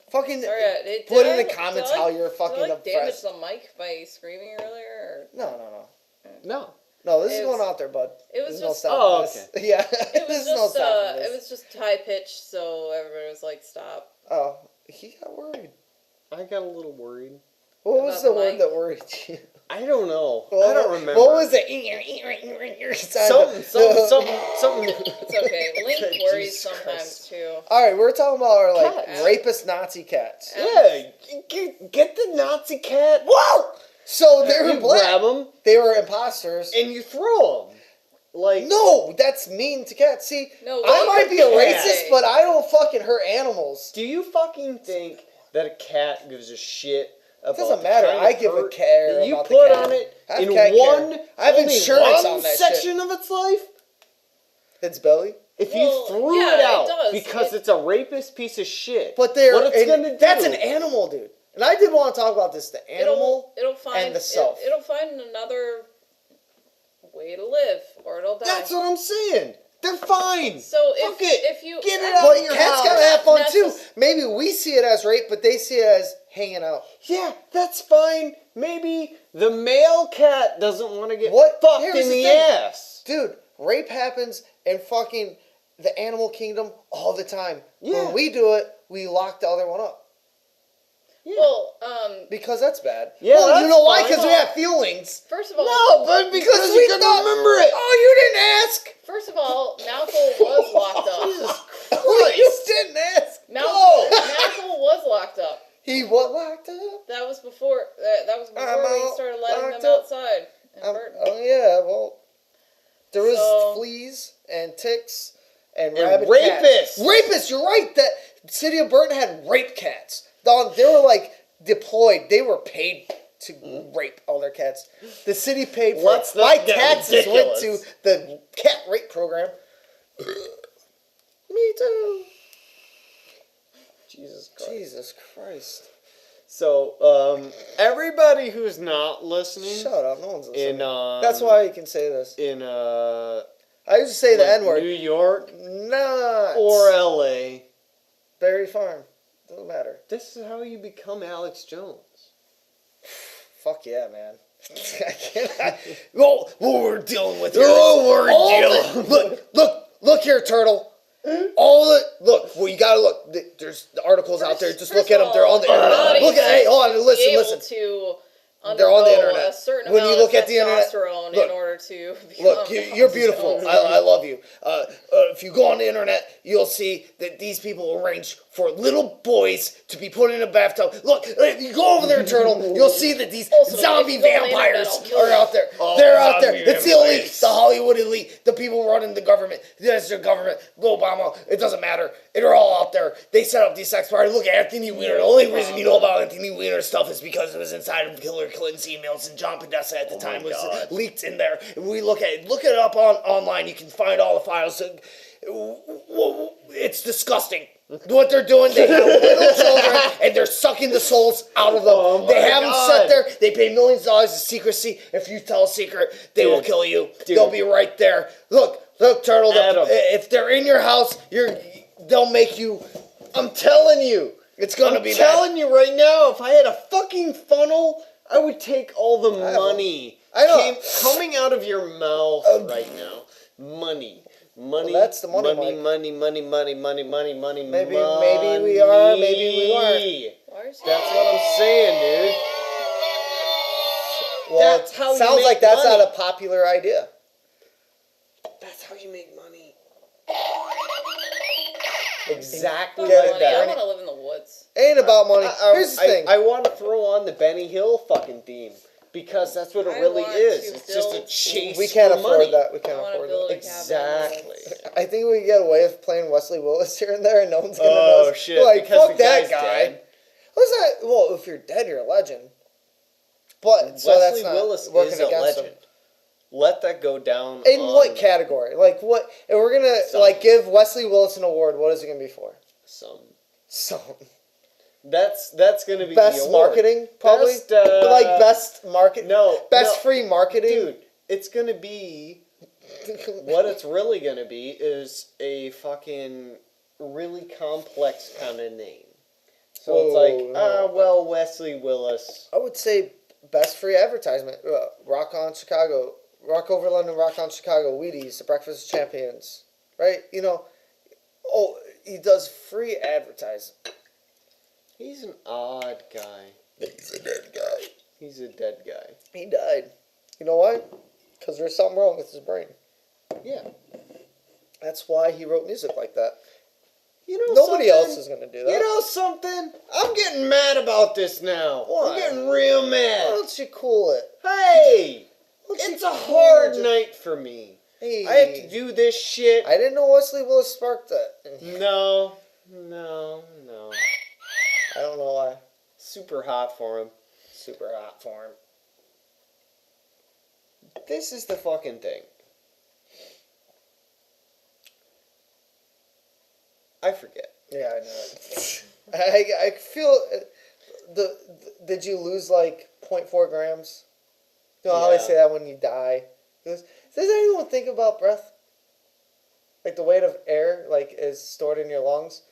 Fucking Sorry, put did in the I- comments did I- how you're fucking did I damage oppressed. the mic by screaming earlier? No. No. No, this is It going was- out there, bud. it was There's no just- stopping Oh, this. okay. Yeah, It was there's no just stopping it this. was just high pitched, so everybody was like, "Stop." Oh, he got worried. I got a little worried. What was About the the word mic? that worried you? I don't know. I What- don't remember. What was it? Something. It's okay. Link worries Jesus sometimes Christ. too. All right, we're talking about our like Cats. rapist Nazi cats. Yeah, get the Nazi cat. Whoa! So they were You black. grab them They were imposters. and you throw them. like No, that's mean to cats. See, No, I like might be a cat. racist, but I don't fucking hurt animals. do you fucking think that a cat gives a shit about It doesn't the matter. kind I of give a hurt care that you about the put cat. on it I have in cat one care. I have only insurance one on that section of its life? Its belly. If Well, you threw yeah, it out it does. because It- it's a rapist piece of shit, But they're what it's and gonna do? that's an animal, dude. And I did want to talk about this: the animal It'll find and the self. It'll find another way to live, or it'll die. That's what I'm saying. They're fine. So Fuck it. if you Get it I- out But of your cats house. gotta have fun That's too. just- Maybe we see it as rape, but they see it as hanging out. Yeah, that's fine. Maybe the male cat doesn't want to get What? fucked Here's in the the thing. ass. Dude, rape happens in fucking the animal kingdom all the time. Yeah. When we do it, we lock the other one up. Yeah. well, Because that's bad. Yeah, well, you that's know why? fine. Because we have feelings. first of all, No, but because you can thought- remember it. Oh, you didn't ask. first of all, Malcolm was locked up. You didn't ask. Malcolm was locked up. He what locked up? That was before. That was before I'm we out, started letting locked them up. outside. And Burton. Oh yeah, well, there was So- fleas and ticks and And rabid rapists. cats. Rapists. You're right. That city of Burton had rape cats. They were like deployed. They were paid to rape all their cats. The city paid for Let's it. My not get taxes went to ridiculous. the cat rape program. Me too. Jesus Christ. Jesus Christ. So, everybody who's not listening Shut up. No one's listening. in That's why you can say this. in I used to say the like N word. New York Not. or LA. Berry Farm. Doesn't matter. This is how you become Alex Jones. Fuck yeah, man. I cannot. Well, what we're dealing with here. Oh, we're all dealing- look here, turtle. Well, you gotta look. There's the articles out there. Just look at them. They're on the internet. Look at. Hey, hold on. be Listen, able listen. to They're on the undergo internet. a certain When you amount look of at the internet- testosterone look, in order to become Look, you're beautiful. I love you. If you go on the internet, you'll see that these people arrange for little boys to be put in a bathtub. Look, if you go over there, turtle, you'll see that these Also, zombie if you go on the vampires internet, I'll kill are you. out there. Oh, They're out there. zombie It's the elite, vampires. the Hollywood elite, the people running the government. That's their government. Obama. It doesn't matter. They're all out there. They set up these sex parties. Look at Anthony Weiner. The only reason you know about Anthony Weiner stuff is because it was inside of Hillary Clinton's emails, and John Podesta at the time was God. leaked in there. And we look it up online. You can find all the files. It's disgusting. What they're doing, they have little children and they're sucking the souls out of them. Oh They my have them God. set there. They pay millions of dollars in secrecy. If you tell a secret, they will Dude. kill you. Dude. They'll be right there. Look, turtle. Adam. If they're in your house, they'll make you. I'm telling you, it's gonna I'm be telling you right now, if I had a fucking funnel, I would take all the I know. money I know. coming out of your mouth right now. Money. Money. Well, that's the money, money, Mike. money. Maybe money. we are, maybe we aren't. Why is he- That's what I'm saying, dude. Well, That's how you sounds make like that's money. not a popular idea. That's how you make money. Exactly Get like it money. that. I want to live in the woods. Ain't about money. Here's the thing. I want to throw on the Benny Hill fucking theme because that's what it I really want is. to It's just a build- chase. We can't for afford money. that. We I can't want to afford build that. a cabin. in the Exactly. woods. I think we can get away with playing Wesley Willis here and there, and no one's gonna Oh, know. shit, Like, because fuck the that guy's guy. dead. What's that? Well, if you're dead, you're a legend. But so Wesley that's not Willis working is a against legend. him. Let that go down. In on what category? Like what? If we're gonna Something. give Wesley Willis an award, what is it gonna be for? some? So That's gonna be the best award. marketing, probably. Best, Like best market. No, Best no. free marketing. Dude, it's gonna be what it's really gonna be is a fucking really complex kind of name. So it's Whoa, like, no. well, Wesley Willis. I would say best free advertisement. Rock on Chicago, Rock over London, Rock on Chicago, Wheaties, the Breakfast of Champions, right? You know, he does free advertising. He's an odd guy. He's a dead guy. He's a dead guy. He died. You know why? Because there's something wrong with his brain. Yeah. That's why he wrote music like that. You know Nobody something? else is gonna do that. You know something? I'm getting mad about this now. Why? I'm getting real Why mad. don't you cool it? Hey! Why don't you It's a cool hard it? night for me. Hey. I have to do this shit. I didn't know Wesley Willis sparked that. No. I don't know why. Super hot for him. Super hot for him. This is the fucking thing. I forget. Yeah, I know it. I feel did you lose like 0.4 grams? You know how they Yeah. say that when you die? Does anyone think about breath? Like the weight of air like is stored in your lungs?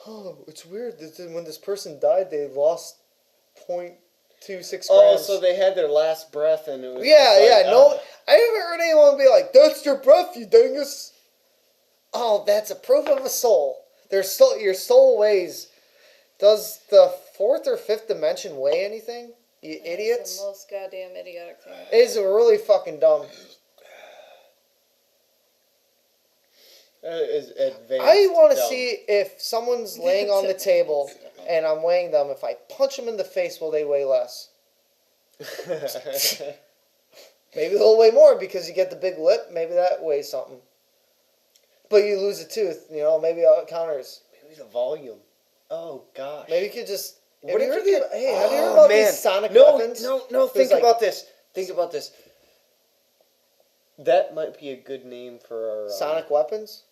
Oh, it's weird. When this person died, they lost 0.26 grams. Oh, so they had their last breath and it was Yeah, just like, no. I haven't heard anyone be like, "That's your breath, you dingus." Oh, that's a proof of a soul. Your soul weighs. Does the fourth or fifth dimension weigh anything? You idiots. It's the most goddamn idiotic thing. It is really fucking dumb. Is advanced. I want to dumb. see if someone's laying on the table and I'm weighing them. If I punch them in the face, will they weigh less? Maybe they'll weigh more because you get the big lip. Maybe that weighs something. But you lose a tooth, maybe it counters. Maybe the volume. Oh gosh. Maybe you could just. What have you if heard you of- could- Hey, have you heard Oh, about man. these sonic No, weapons? No. There's Think like- about this. Think about this. That might be a good name for our Sonic weapons?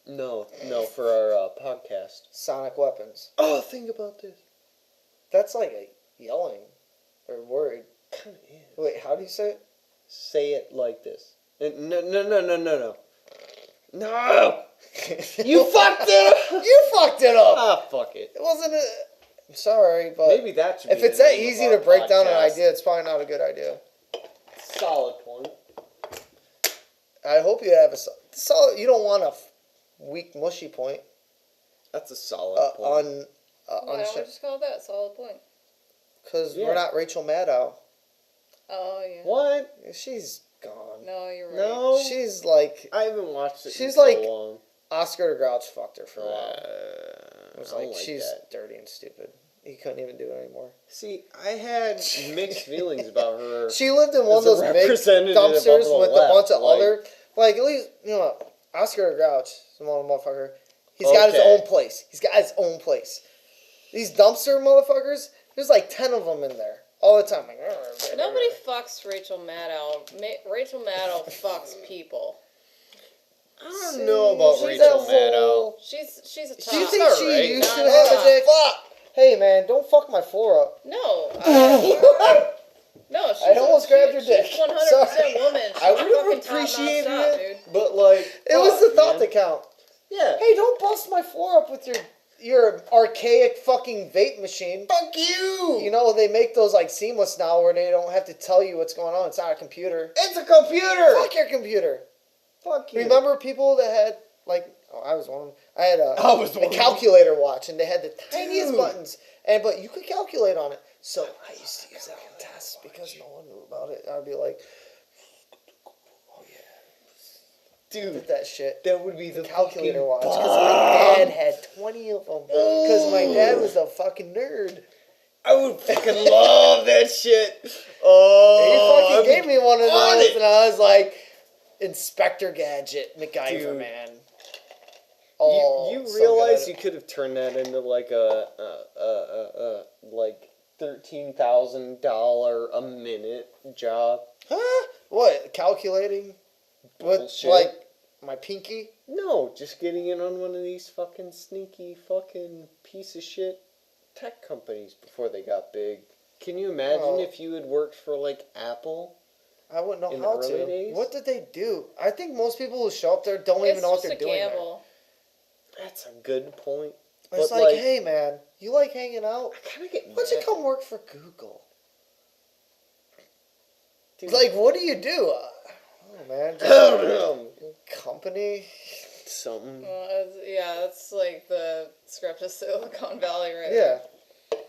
No, for our podcast. Sonic weapons. Oh, think about this. That's like a yelling or word. Kind of is. Wait, how do you say it? Say it like this. No. No! You fucked it up! You fucked it up! Ah, fuck it. It wasn't a... I'm sorry, but... Maybe that should be if it's the that name of easy our to break down an podcast. idea, it's probably not a good idea. Solid point. I hope you have a solid... You don't want a weak, mushy point. That's a solid point. Why don't we just call that? Solid point. Because Yeah. we're not Rachel Maddow. Oh, yeah. What? She's gone. No, you're right. No. She's like... I haven't watched it She's in like- so long. Oscar the Grouch fucked her for a while. It It was like, she's that. dirty and stupid. He couldn't even do it anymore. See, I had mixed feelings about her. She lived in one of As a those big representative dumpsters of the with a left, bunch of like- other... Like, at least, Oscar the Grouch, some other motherfucker, he's got his Okay. own place. He's got his own place. These dumpster motherfuckers, there's like 10 of them in there. All the time. Like, Nobody fucks Rachel Maddow. Rachel Maddow fucks people. I don't know about She's Rachel a Maddow. whole- She's a top. Do you think she alright. used to No, have a no. dick? Hey, man, don't fuck my floor up. No. No, she's I almost grabbed your dick. She's 100% Sorry. woman. She's I would fucking have top appreciated nonstop, it, dude. but like... It was the fuck, thought man. that count. Yeah. Hey, don't bust my floor up with your archaic fucking vape machine. Fuck you! You know, they make those like seamless now where they don't have to tell you what's going on. It's not a computer. It's a computer! Fuck your computer. Fuck you. Remember people that had like I was one of them. I had I was one a of them. calculator watch and they had the tiniest Dude. buttons but you could calculate on it. So I used to use that on tests because no one knew about it. I'd be like, oh yeah, Dude, did that shit. that would be the Calculator fucking watch because bomb. my dad had 20 of them because my dad was a fucking nerd. I would fucking love that shit. Oh, He I'd fucking be gave me one of on those it. and I was like, Inspector Gadget, MacGyver Dude. man. You so realize good you could have turned that into like a like $13,000 a minute job. Huh? What? Calculating? With, Bullshit. like, my pinky? No, just getting in on one of these fucking sneaky fucking piece of shit tech companies before they got big. Can you imagine Oh. if you had worked for like Apple? I wouldn't know In how the early to. days? What did they do? I think most people who show up there don't even know what they're It's just a doing gamble. That's a good point. there. It's But, like, hey man, you like hanging out? I kind of get Why don't you mad. come work for Google? Dude. Like, what do you do? Oh man, I don't know. company? Something. Well, that's like the script of Silicon Valley right Yeah. there.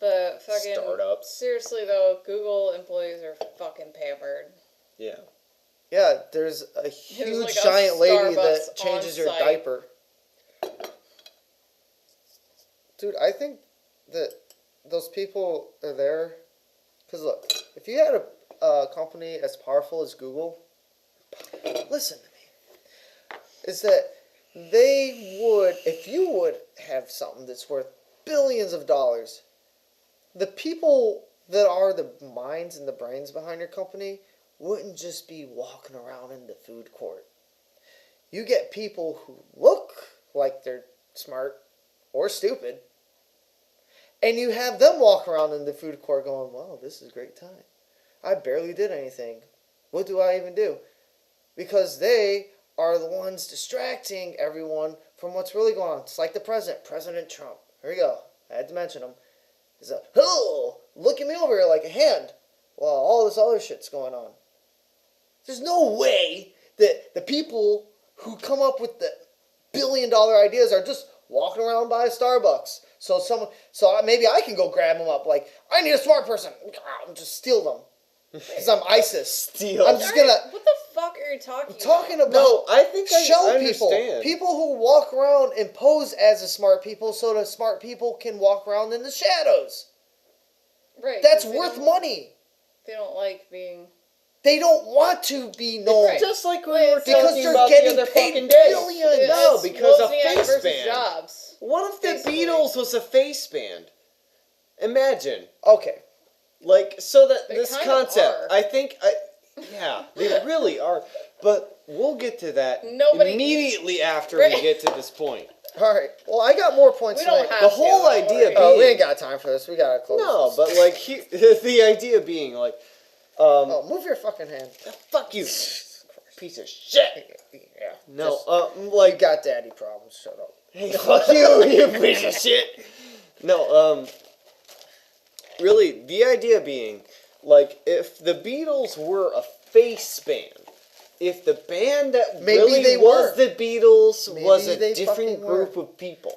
But fucking... Startups. Seriously, though, Google employees are fucking pampered. Yeah. Yeah, there's a huge like a giant lady that Starbucks changes your on-site. diaper. Dude, I think that those people are there because look, if you had a company as powerful as Google, listen to me, is that they would, if you would have something that's worth billions of dollars, the people that are the minds and the brains behind your company wouldn't just be walking around in the food court. You get people who look like they're smart or stupid, and you have them walk around in the food court going, wow, this is a great time. I barely did anything. What do I even do? Because they are the ones distracting everyone from what's really going on. It's like the president, President Trump. Here we go. I had to mention him. He's like, hello, look at me over here like a hand. Well, all this other shit's going on. There's no way that the people who come up with the billion-dollar ideas are just walking around by a Starbucks. So maybe I can go grab them up. Like, I need a smart person. And just steal them. Because I'm ISIS. Steal. I'm just gonna. What the fuck are you talking about? Talking about No, I think I show understand. people who walk around and pose as the smart people, so the smart people can walk around in the shadows. Right. That's 'cause they worth don't- money. They don't like being. They don't want to be known. Right. Just like we Wait, were because talking they're about the getting other paid fucking day. billions. No, It's because a Wozniak face versus band. Jobs. What if the Basically. Beatles was a face band? Imagine. Okay. Like, so that They this kind of concept, are. yeah, they really are. But we'll get to that Nobody- immediately after Right. we get to this point. All right. Well, I got more points We to don't make. have The to, whole don't idea worry. Oh, we being- ain't got time for this. We gotta close. No, this. but like, the idea being like, Oh, move your fucking hand. fuck you, piece of shit. Yeah. No, Just- you like, got daddy problems. Shut up. hey, fuck you, you piece of shit. No, really, the idea being, like, if the Beatles were a face band, if the band that Maybe really they was were. the Beatles Maybe was a they different fucking were. group of people,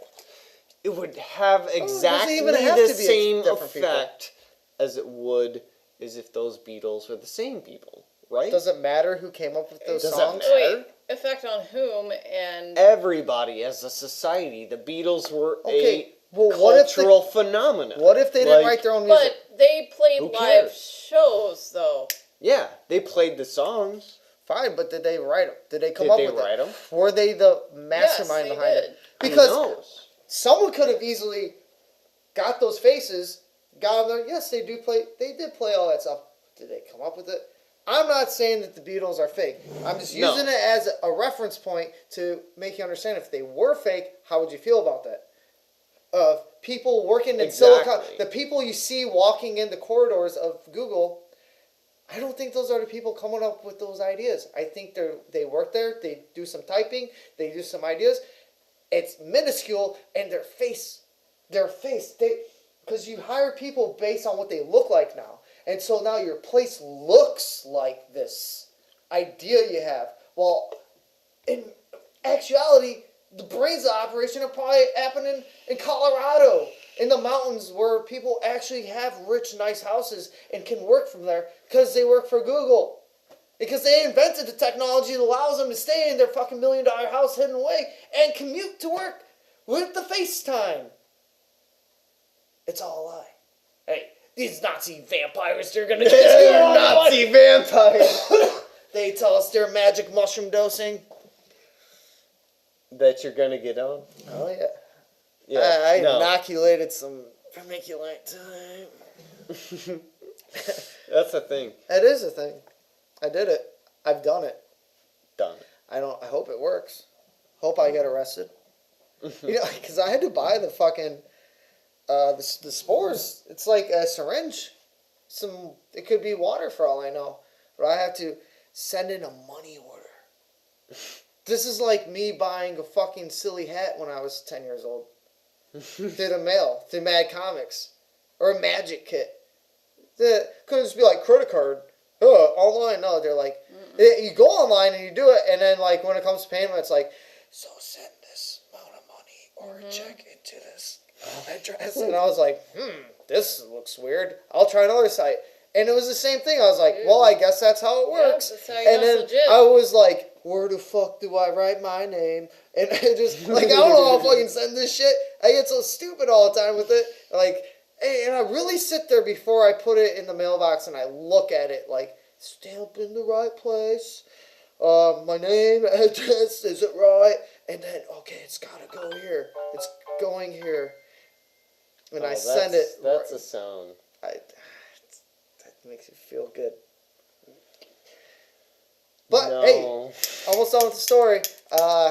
it would have doesn't exactly even have the to be same different people. effect as it would as if those Beatles were the same people, right? Does it matter who came up with those Does that songs? matter? Wait, effect on whom and Everybody as a society, the Beatles were Okay, a well, what if cultural phenomenon. What if they didn't Like, write their own music? but they played Who live cares? shows though. Yeah, they played the songs. Fine, but did they write them? Did they come Did up they with write them? them? Were they the mastermind Yes, they behind did. it? Because Who knows? someone could have easily got those faces, got them there. Yes, they do play. They did play all that stuff. Did they come up with it? I'm not saying that the Beatles are fake. I'm just No. using it as a reference point to make you understand if they were fake, how would you feel about that? Of people working in Exactly. Silicon, the people you see walking in the corridors of Google, I don't think those are the people coming up with those ideas. I think they work there, they do some typing, they do some ideas. It's minuscule, and their face, because you hire people based on what they look like now. And so now your place looks like this idea you have. Well, in actuality, the brains of the operation are probably happening in Colorado, in the mountains where people actually have rich, nice houses and can work from there because they work for Google. Because they invented the technology that allows them to stay in their fucking $1 million house hidden away and commute to work with the FaceTime. It's all a lie. Hey, these Nazi vampires, they're gonna get you. Nazi vampires They tell us they're magic mushroom dosing. that you're gonna get on. Oh, yeah. Yeah, I no. inoculated some vermiculite time. That's the thing. That is a thing. I did it. I've done it. Done. I hope it works. Hope I get arrested. Because I had to buy the fucking the spores. It's like a syringe. It could be water for all I know, but I have to send in a money order. This is like me buying a fucking silly hat when I was 10 years old. Through the mail, through Mad Comics, or a magic kit. It couldn't just be like credit card. Online, no, they're like, you go online and you do it, and then like when it comes to payment, it's like, so send this amount of money or check into this address. And I was like, this looks weird. I'll try another site. And it was the same thing. I was like, well, I guess that's how it works. that's how you And know then it's legit. I was like, where the fuck do I write my name? And I just, like, I don't know how to fucking send this shit. I get so stupid all the time with it. Like, and I really sit there before I put it in the mailbox and I look at it like, stamp in the right place. my name, address, is it right? And then, okay, it's gotta go here. It's going here. And I send it. That's a sound. That makes you feel good. But No. hey, almost done with the story. I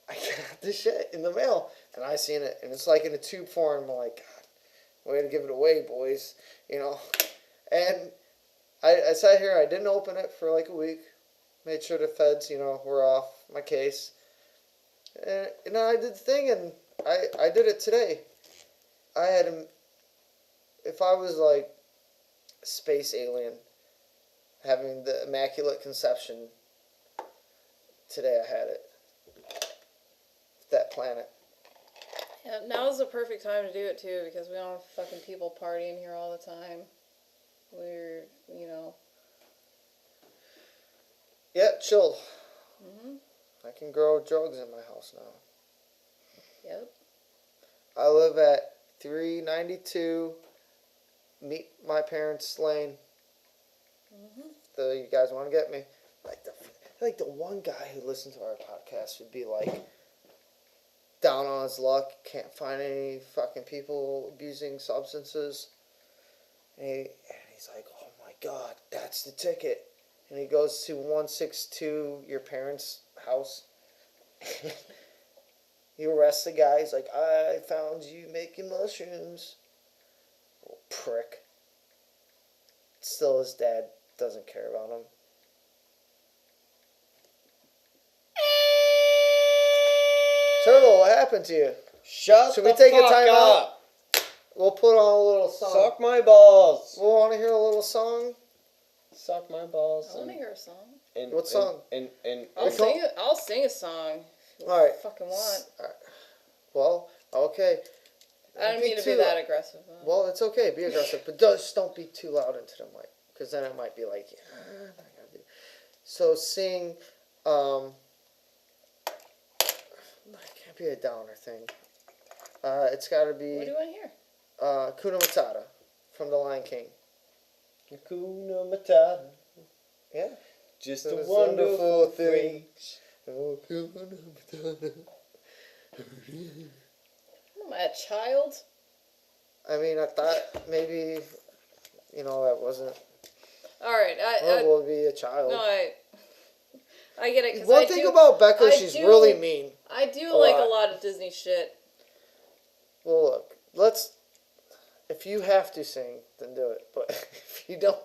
got this shit in the mail, and I seen it, and it's like in a tube form. I'm like, God, way to give it away, boys. You know. And I sat here. I didn't open it for like a week. Made sure the feds, were off my case. And I did the thing, and I did it today. I had him. If I was like a space alien, having the immaculate conception. Today I had it. That planet. Yeah, now's the perfect time to do it too, because we don't have fucking people partying here all the time. We're, Yeah, chilled. Mhm. I can grow drugs in my house now. Yep. I live at 392 Meet My Parents Lane. Mhm. So you guys want to get me? Like the one guy who listened to our podcast would be like down on his luck, can't find any fucking people abusing substances. And he's like, oh my God, that's the ticket. And he goes to 162 your parents' house. He arrests the guy. He's like, I found you making mushrooms. Little prick. Still, his dad doesn't care about him. Turtle, what happened to you? Shut Should the we take a fuck time up. We'll put on a little song. Suck my balls. We'll want to hear a little song. Suck my balls. I want to hear a song. What song? I'll sing it. I'll sing a song. If you All right. Fucking want. Well, okay. I don't mean to be that aggressive. Though. Well, it's okay. Be aggressive, but just don't be too loud into the mic, because then it might be like, yeah, I gotta do. So sing. It can't be a downer thing. It's got to be. What do you want to hear? Kuna Matata from The Lion King. Hakuna Matata. Yeah. Just It's a a wonderful wonderful thing. Oh, Kuna Matata. Am I a child? I mean, I thought maybe, that wasn't. All right. Will be a child. No, I get it. 'Cause One thing about Becca, she's really mean. I do A like lot. a lot of Disney shit. Well, look, if you have to sing, then do it. But if you don't,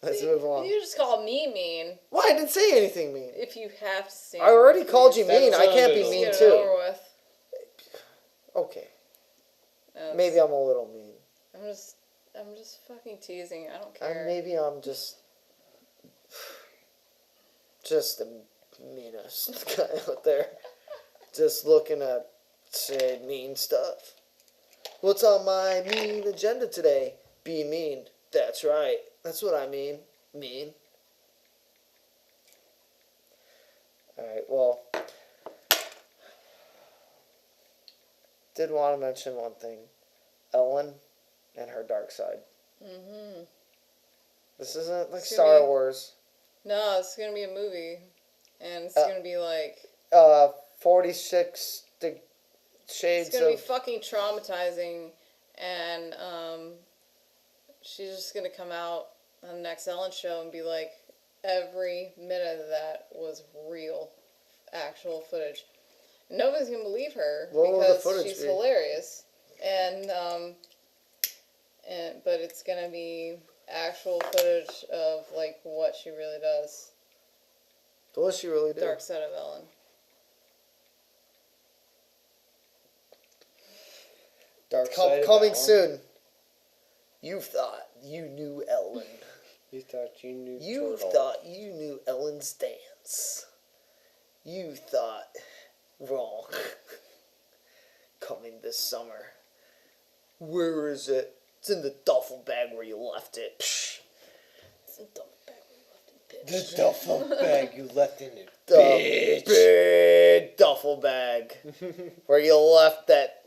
let's move on. You just call me mean. Well, I didn't say anything mean. If you have to sing. I already called you That mean. I can't be sounded mean Get it too. over with. Okay, No, maybe I'm a little mean. I'm just fucking teasing. I don't care. Maybe I'm just the meanest guy out there. Just looking to say mean stuff. What's on my mean agenda today? Be mean. That's right. That's what I mean. Mean. Alright, well. Did want to mention one thing. Ellen and her dark side. Mm-hmm. This isn't like It's Star gonna be- Wars. No, it's gonna be a movie, and it's gonna be like 46 shades it's gonna of... be fucking traumatizing, and she's just gonna come out on the next Ellen show and be like, every minute of that was real, actual footage. Nobody's gonna believe her What will the because footage she's be? hilarious, but it's gonna be actual footage of like what she really does. What does she really do? Dark side of Ellen. Dark side of Coming Ellen. soon. You thought you knew Ellen. You thought you knew You Turtle. thought you knew Ellen's dance. You thought wrong. Coming this summer. Where is it? It's in the duffel bag where you left it. Psh. It's a dumb bag we left in The duffel bag you left in it. The Bitch. big duffel bag where you left that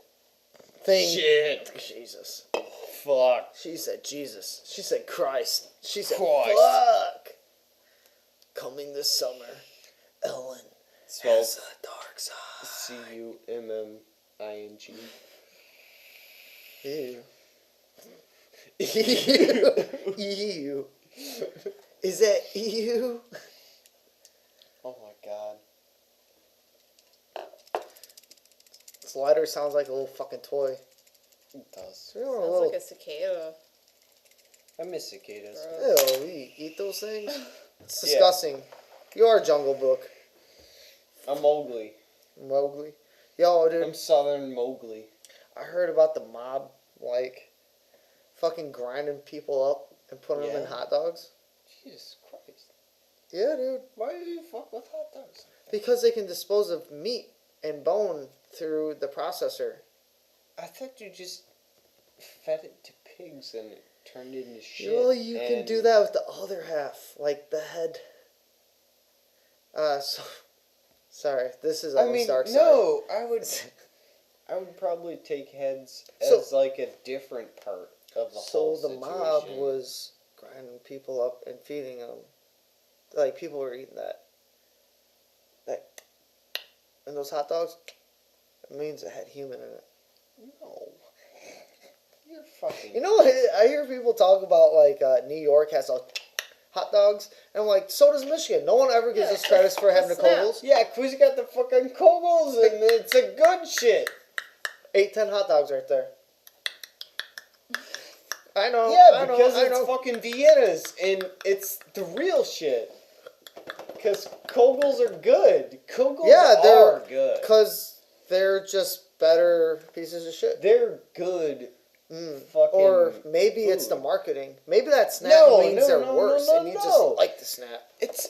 thing. Shit. Jesus. Fuck. She said Jesus. She said Christ. She said Christ. fuck. Coming this summer, Ellen Spelled has a dark side. Cummming. Ew. Ew. Ew. Is that ew? Oh my god. This lighter sounds like a little fucking toy. It does. You know, a Sounds little, like a cicada. I miss cicadas. Gross. ew, you eat those things? It's Yeah. disgusting. You are Jungle Book. I'm Mowgli. Mowgli. Yo, dude, I'm Southern Mowgli. I heard about the mob, like, fucking grinding people up and putting them in Yeah. hot dogs. Jesus Christ. Yeah, dude. Why do you fuck with hot dogs? Because they can dispose of meat and bone through the processor. I thought you just fed it to pigs and it turned into shit. Well, you can and- do that with the other half, like the head. Sorry, this is I Ellen's mean, dark side. no, I would probably take heads So- as like a different part of the So whole the situation. mob was grinding people up and feeding them. Like, people were eating that. And those hot dogs, it means it had human in it. No. You're fucking. You know what? I hear people talk about, like, New York has hot dogs. And I'm like, so does Michigan. No one ever gives us credit for having the Snap. Kogels. Yeah, 'cause you got the fucking Kogels and it's a good shit. 8-10 hot dogs right there. I know. Yeah, I know, because I it's know. fucking Vienna's and it's the real shit. Because Kogels are good. Kogels Yeah, they're are good. because they're just better pieces of shit. They're good. Mm. Fucking Or maybe it's the food. marketing. Maybe that snap No, means no, they're no, worse, no, and you no. just like the snap. It's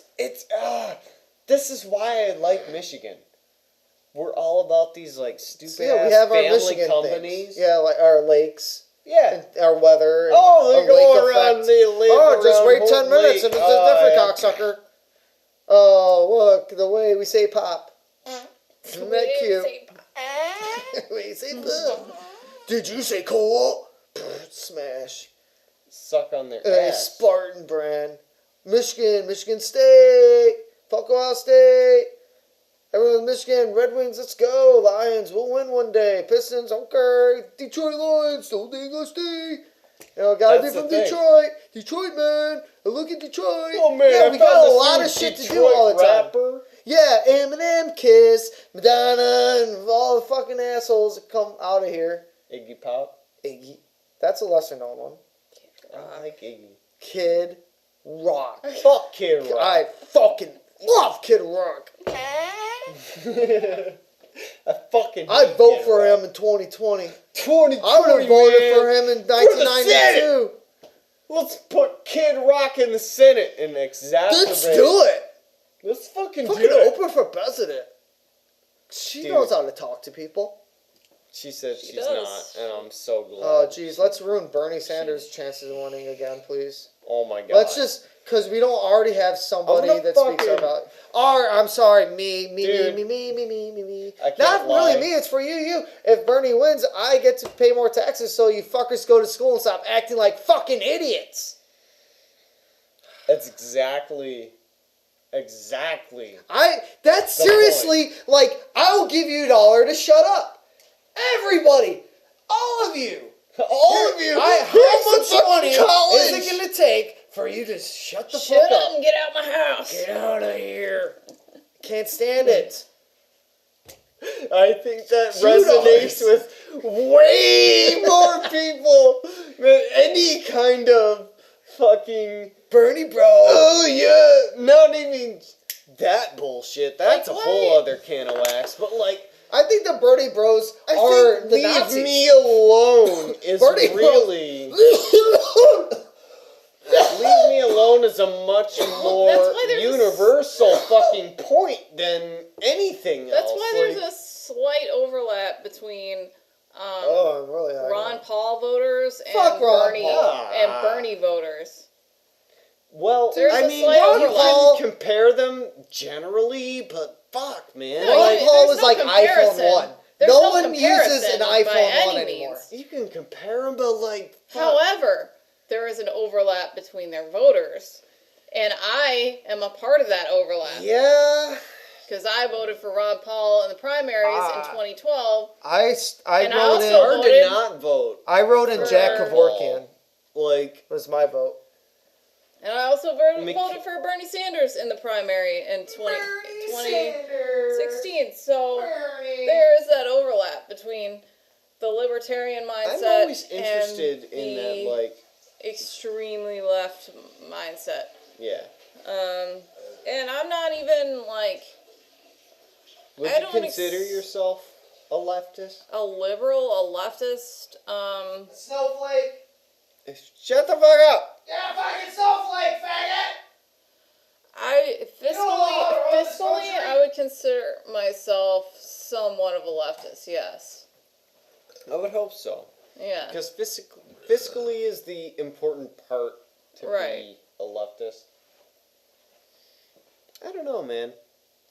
this is why I like Michigan. We're all about these like stupid Yeah, we ass have our family Michigan companies. things. Yeah, like our lakes, Yeah. and our weather. And Oh, they our go lake around. effect. They live Oh, just around wait 10 Holt minutes Lake. and it's a different yeah. cocksucker. Oh, look, the way we say pop. Isn't that cute? We say pop. Did you say cola? Smash. Suck on their Hey, ass. Spartan brand. Michigan State. Fuck Ohio State. Everyone, Michigan, Red Wings, let's go. Lions, we'll win one day. Pistons, okay. Detroit Lions, still think let's stay. You know, gotta That's be the from thing. Detroit. Detroit, man. I look at Detroit. Oh man, yeah, I we found got a this lot new of shit to do Detroit all the time. rapper. Yeah, Eminem, Kiss, Madonna, and all the fucking assholes that come out of here. Iggy Pop. Iggy. That's a lesser known one. I like Iggy. Kid Rock. Fuck Kid Rock. I fucking love Kid Rock. I fucking. I hate vote Kid for Rock. him in 2020. 2020, I would have voted man. for him in For the 1992. Let's put Kid Rock in the Senate and exacerbate. Let's do it. Let's fucking Fucking do it. open for president. She Dude. knows how to talk to people. She said She she's does. not, and I'm so glad. Oh, jeez. Let's ruin Bernie Sanders' chances of winning again, please. Oh my god. Let's just, because we don't already have somebody I'm gonna that speaks our fucking- value. Or, I'm sorry, me. Dude. Me. I can't Not lie. really me, it's for you. If Bernie wins, I get to pay more taxes so you fuckers go to school and stop acting like fucking idiots. That's exactly. That's seriously, like, I will give you $1 to shut up. Everybody. All of you. All of you. How Here's much some money college. is it going to take for you to shut the Shut fuck up up? and get out my house. Get out of here. Can't stand it. I think that $2. resonates with way more people than any kind of fucking. Bernie, bro. Oh yeah, not even that bullshit. That's Like a whole what? other can of wax. But like, I think the Bernie bros I are think the leave Nazis. me alone is Bernie bros. really. Leave me alone is a much more why there's a universal fucking point than anything That's else. why Like, there's a slight overlap between Oh, I'm really high Ron now. Paul voters and Fuck Ron Bernie Paul. and Bernie voters. well, There's I a mean, slight you overlap. can compare them generally, but fuck, man. No, like, you- Paul there's was no like comparison. iPhone 1. There's no no one uses an comparison by iPhone any 1 anymore. means. you can compare them, but like, fuck. However, there is an overlap between their voters, And I am a part of that overlap. Yeah. Because I voted for Ron Paul in the primaries in 2012. I And I wrote also in. Hard voted- to not vote. I wrote in for- Jack Kevorkian. Like, Was my vote. And I also voted Mc- for Bernie Sanders in the primary in 2016. So there is that overlap between the libertarian mindset I'm always interested and in the that, like, extremely left mindset. yeah. And I'm not even like Would I you don't consider yourself a leftist? a liberal, a leftist. Snowflake. Shut the fuck up! Yeah, fucking snowflake, faggot. I know how to run this fiscally, country? I would consider myself somewhat of a leftist. Yes. I would hope so. Yeah. Because fiscally is the important part to Right. be a leftist. I don't know, man.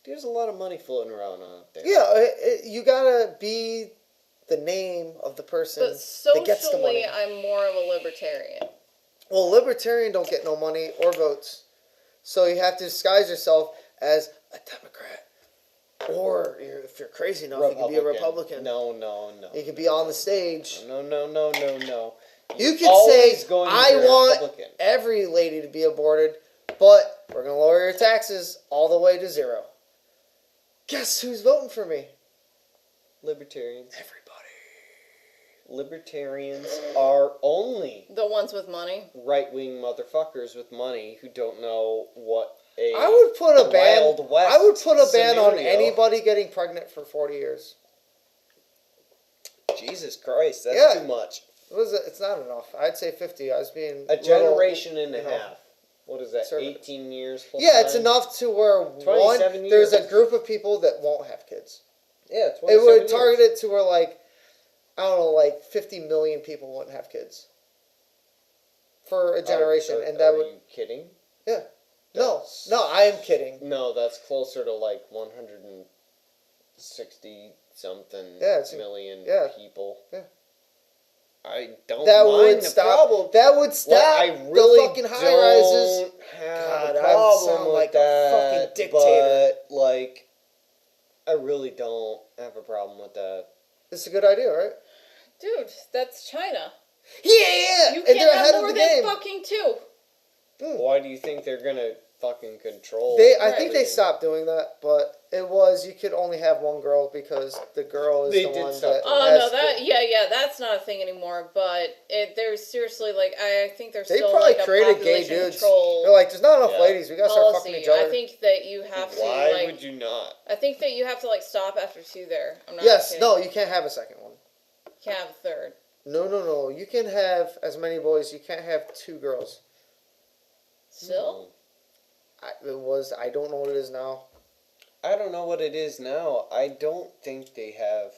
There's a lot of money floating around out there. Yeah, you gotta be the name of the person But that gets the money. socially, I'm more of a libertarian. Well, libertarian don't get no money or votes, so you have to disguise yourself as a Democrat, or if you're crazy enough, you can be a Republican. No, no, no. You can be on the stage. No. You can always say, going to "I be a want Republican." every lady to be aborted, but we're gonna lower your taxes all the way to 0." Guess who's voting for me? Libertarians. Everybody. Libertarians are only The ones with money. right-wing motherfuckers with money who don't know what a I would put a ban. Wild West I would put a ban on scenario. anybody getting pregnant for 40 years. Jesus Christ, that's Yeah. too much. What is it? It's not enough. I'd say 50. I was being A generation and a you know, half. What is that? conservative. 18 years. Full Yeah, it's time? enough to where 27 there's a years. group of people that won't have kids. Yeah, It 27 would years. target it to where I don't know, 50 million people wouldn't have kids for a generation, and that are would you kidding? no, That's- I am kidding. No, that's closer to 160 something Yeah, it's- million yeah. people. Yeah. I don't That mind would the stop. problem. That would stop I really the fucking high rises. don't have God, a I problem sound with like a that, fucking dictator. But I really don't have a problem with that. It's a good idea, right? Dude, that's China. Yeah, You and can't they're ahead have of more the than game. fucking two. Why do you think they're gonna fucking control? I think they everything? stopped doing that, but it was you could only have one girl because the girl is They the did one stop that. doing Oh has no, the- yeah, that's not a thing anymore. But there's seriously I think there's They still probably like a created gay population dudes. control They're like, there's not enough Yeah. ladies. We gotta start fucking policy. each other. I think that you have to Why would you not? I think that you have to stop after two there. I'm not Yes, kidding. no, you can't have a second one. You can't have a third. No. You can have as many boys. You can't have 2 girls. Still? I don't know what it is now. I don't know what it is now. I don't think they have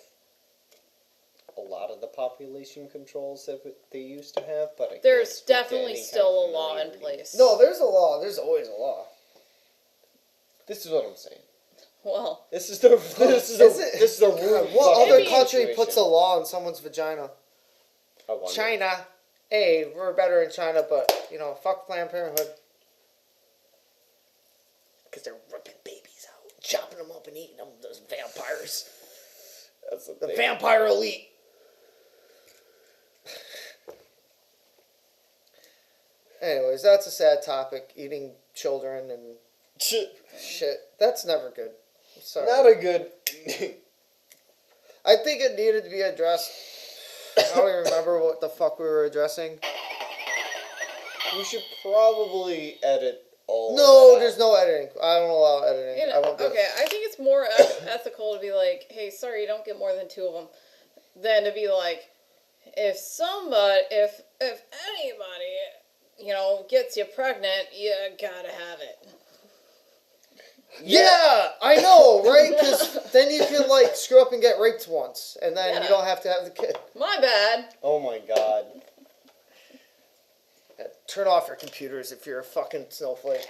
a lot of the population controls that they used to have, but I There's can't speak to definitely any still a kind of law in familiarity. place. No, there's a law. There's always a law. This is what I'm saying. Well, This is the Is it? this is the rule. What other Maybe- country puts a law on someone's vagina? I wonder. China. Hey, we're better in China, but fuck Planned Parenthood. Because they're ripping babies out, chopping them up and eating them. Those vampires. That's The vampire elite. Anyways, that's a sad topic. Eating children and shit. That's never good. I'm sorry. Not a good. I think it needed to be addressed. I don't even remember what the fuck we were addressing. We should probably edit all. No, of that. there's no editing. I don't allow editing. I won't do it. okay, I think it's more ethical to be like, hey, sorry, you don't get more than 2 of them, than to be like, if anybody, gets you pregnant, you gotta have it. Yeah, I know, right? Because then you can screw up and get raped once, and then you Yeah. don't have to have the kid. My bad. Oh my god. Turn off your computers if you're a fucking snowflake.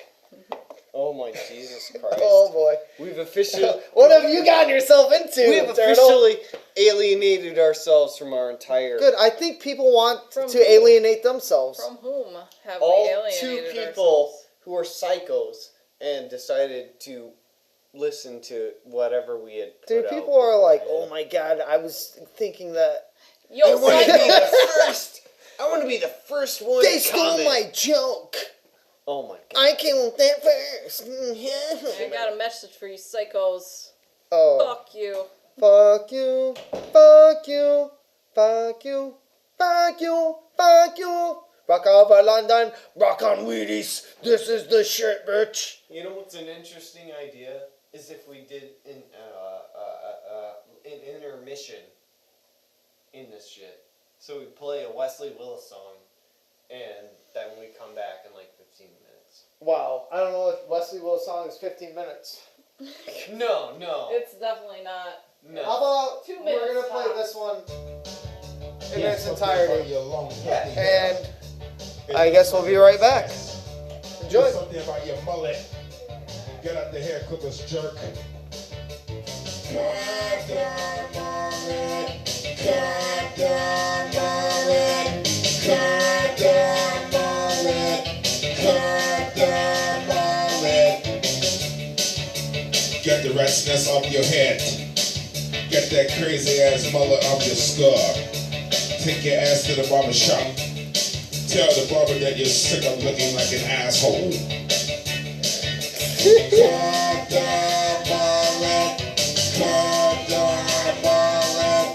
Oh my Jesus Christ. Oh boy. We've officially. What have you gotten yourself into? We have Turtle? officially alienated ourselves from our entire. Good. I think people want From to who? alienate themselves. From whom have All we 2 alienated people ourselves? who are psychos and decided to listen to whatever we had put Dude, out people are like, beforehand. oh my god, I was thinking that. Yo, I want to be psycho. the first. I want to be the first one. They to stole comment. my joke. Oh my god. I came with that first. I got a message for you psychos. Oh. Fuck you. Fuck you. Fuck you. Fuck you. Fuck you. Fuck you. Rock over London. Rock on Wheaties. This is the shit, bitch. You know what's an interesting idea is if we did an intermission in this shit. So we play a Wesley Willis song, and then we come back in like 15 minutes. Wow. I don't know if Wesley Willis' song is 15 minutes. No. It's definitely not. No. How about 2 we're minutes gonna play tops. this one in Yeah, its something entirety, about your lungs. and I guess we'll be right back. Enjoy. Something about your mullet. Get out the hair clippers, jerk. Goddamn mullet. Goddamn mullet. Goddamn mullet. Goddamn mullet. Get the ratness off your head. Get that crazy ass mullet off your skull. Take your ass to the barber shop. Tell the barber that you're sick of looking like an asshole. Goddamn mullet. Goddamn mullet.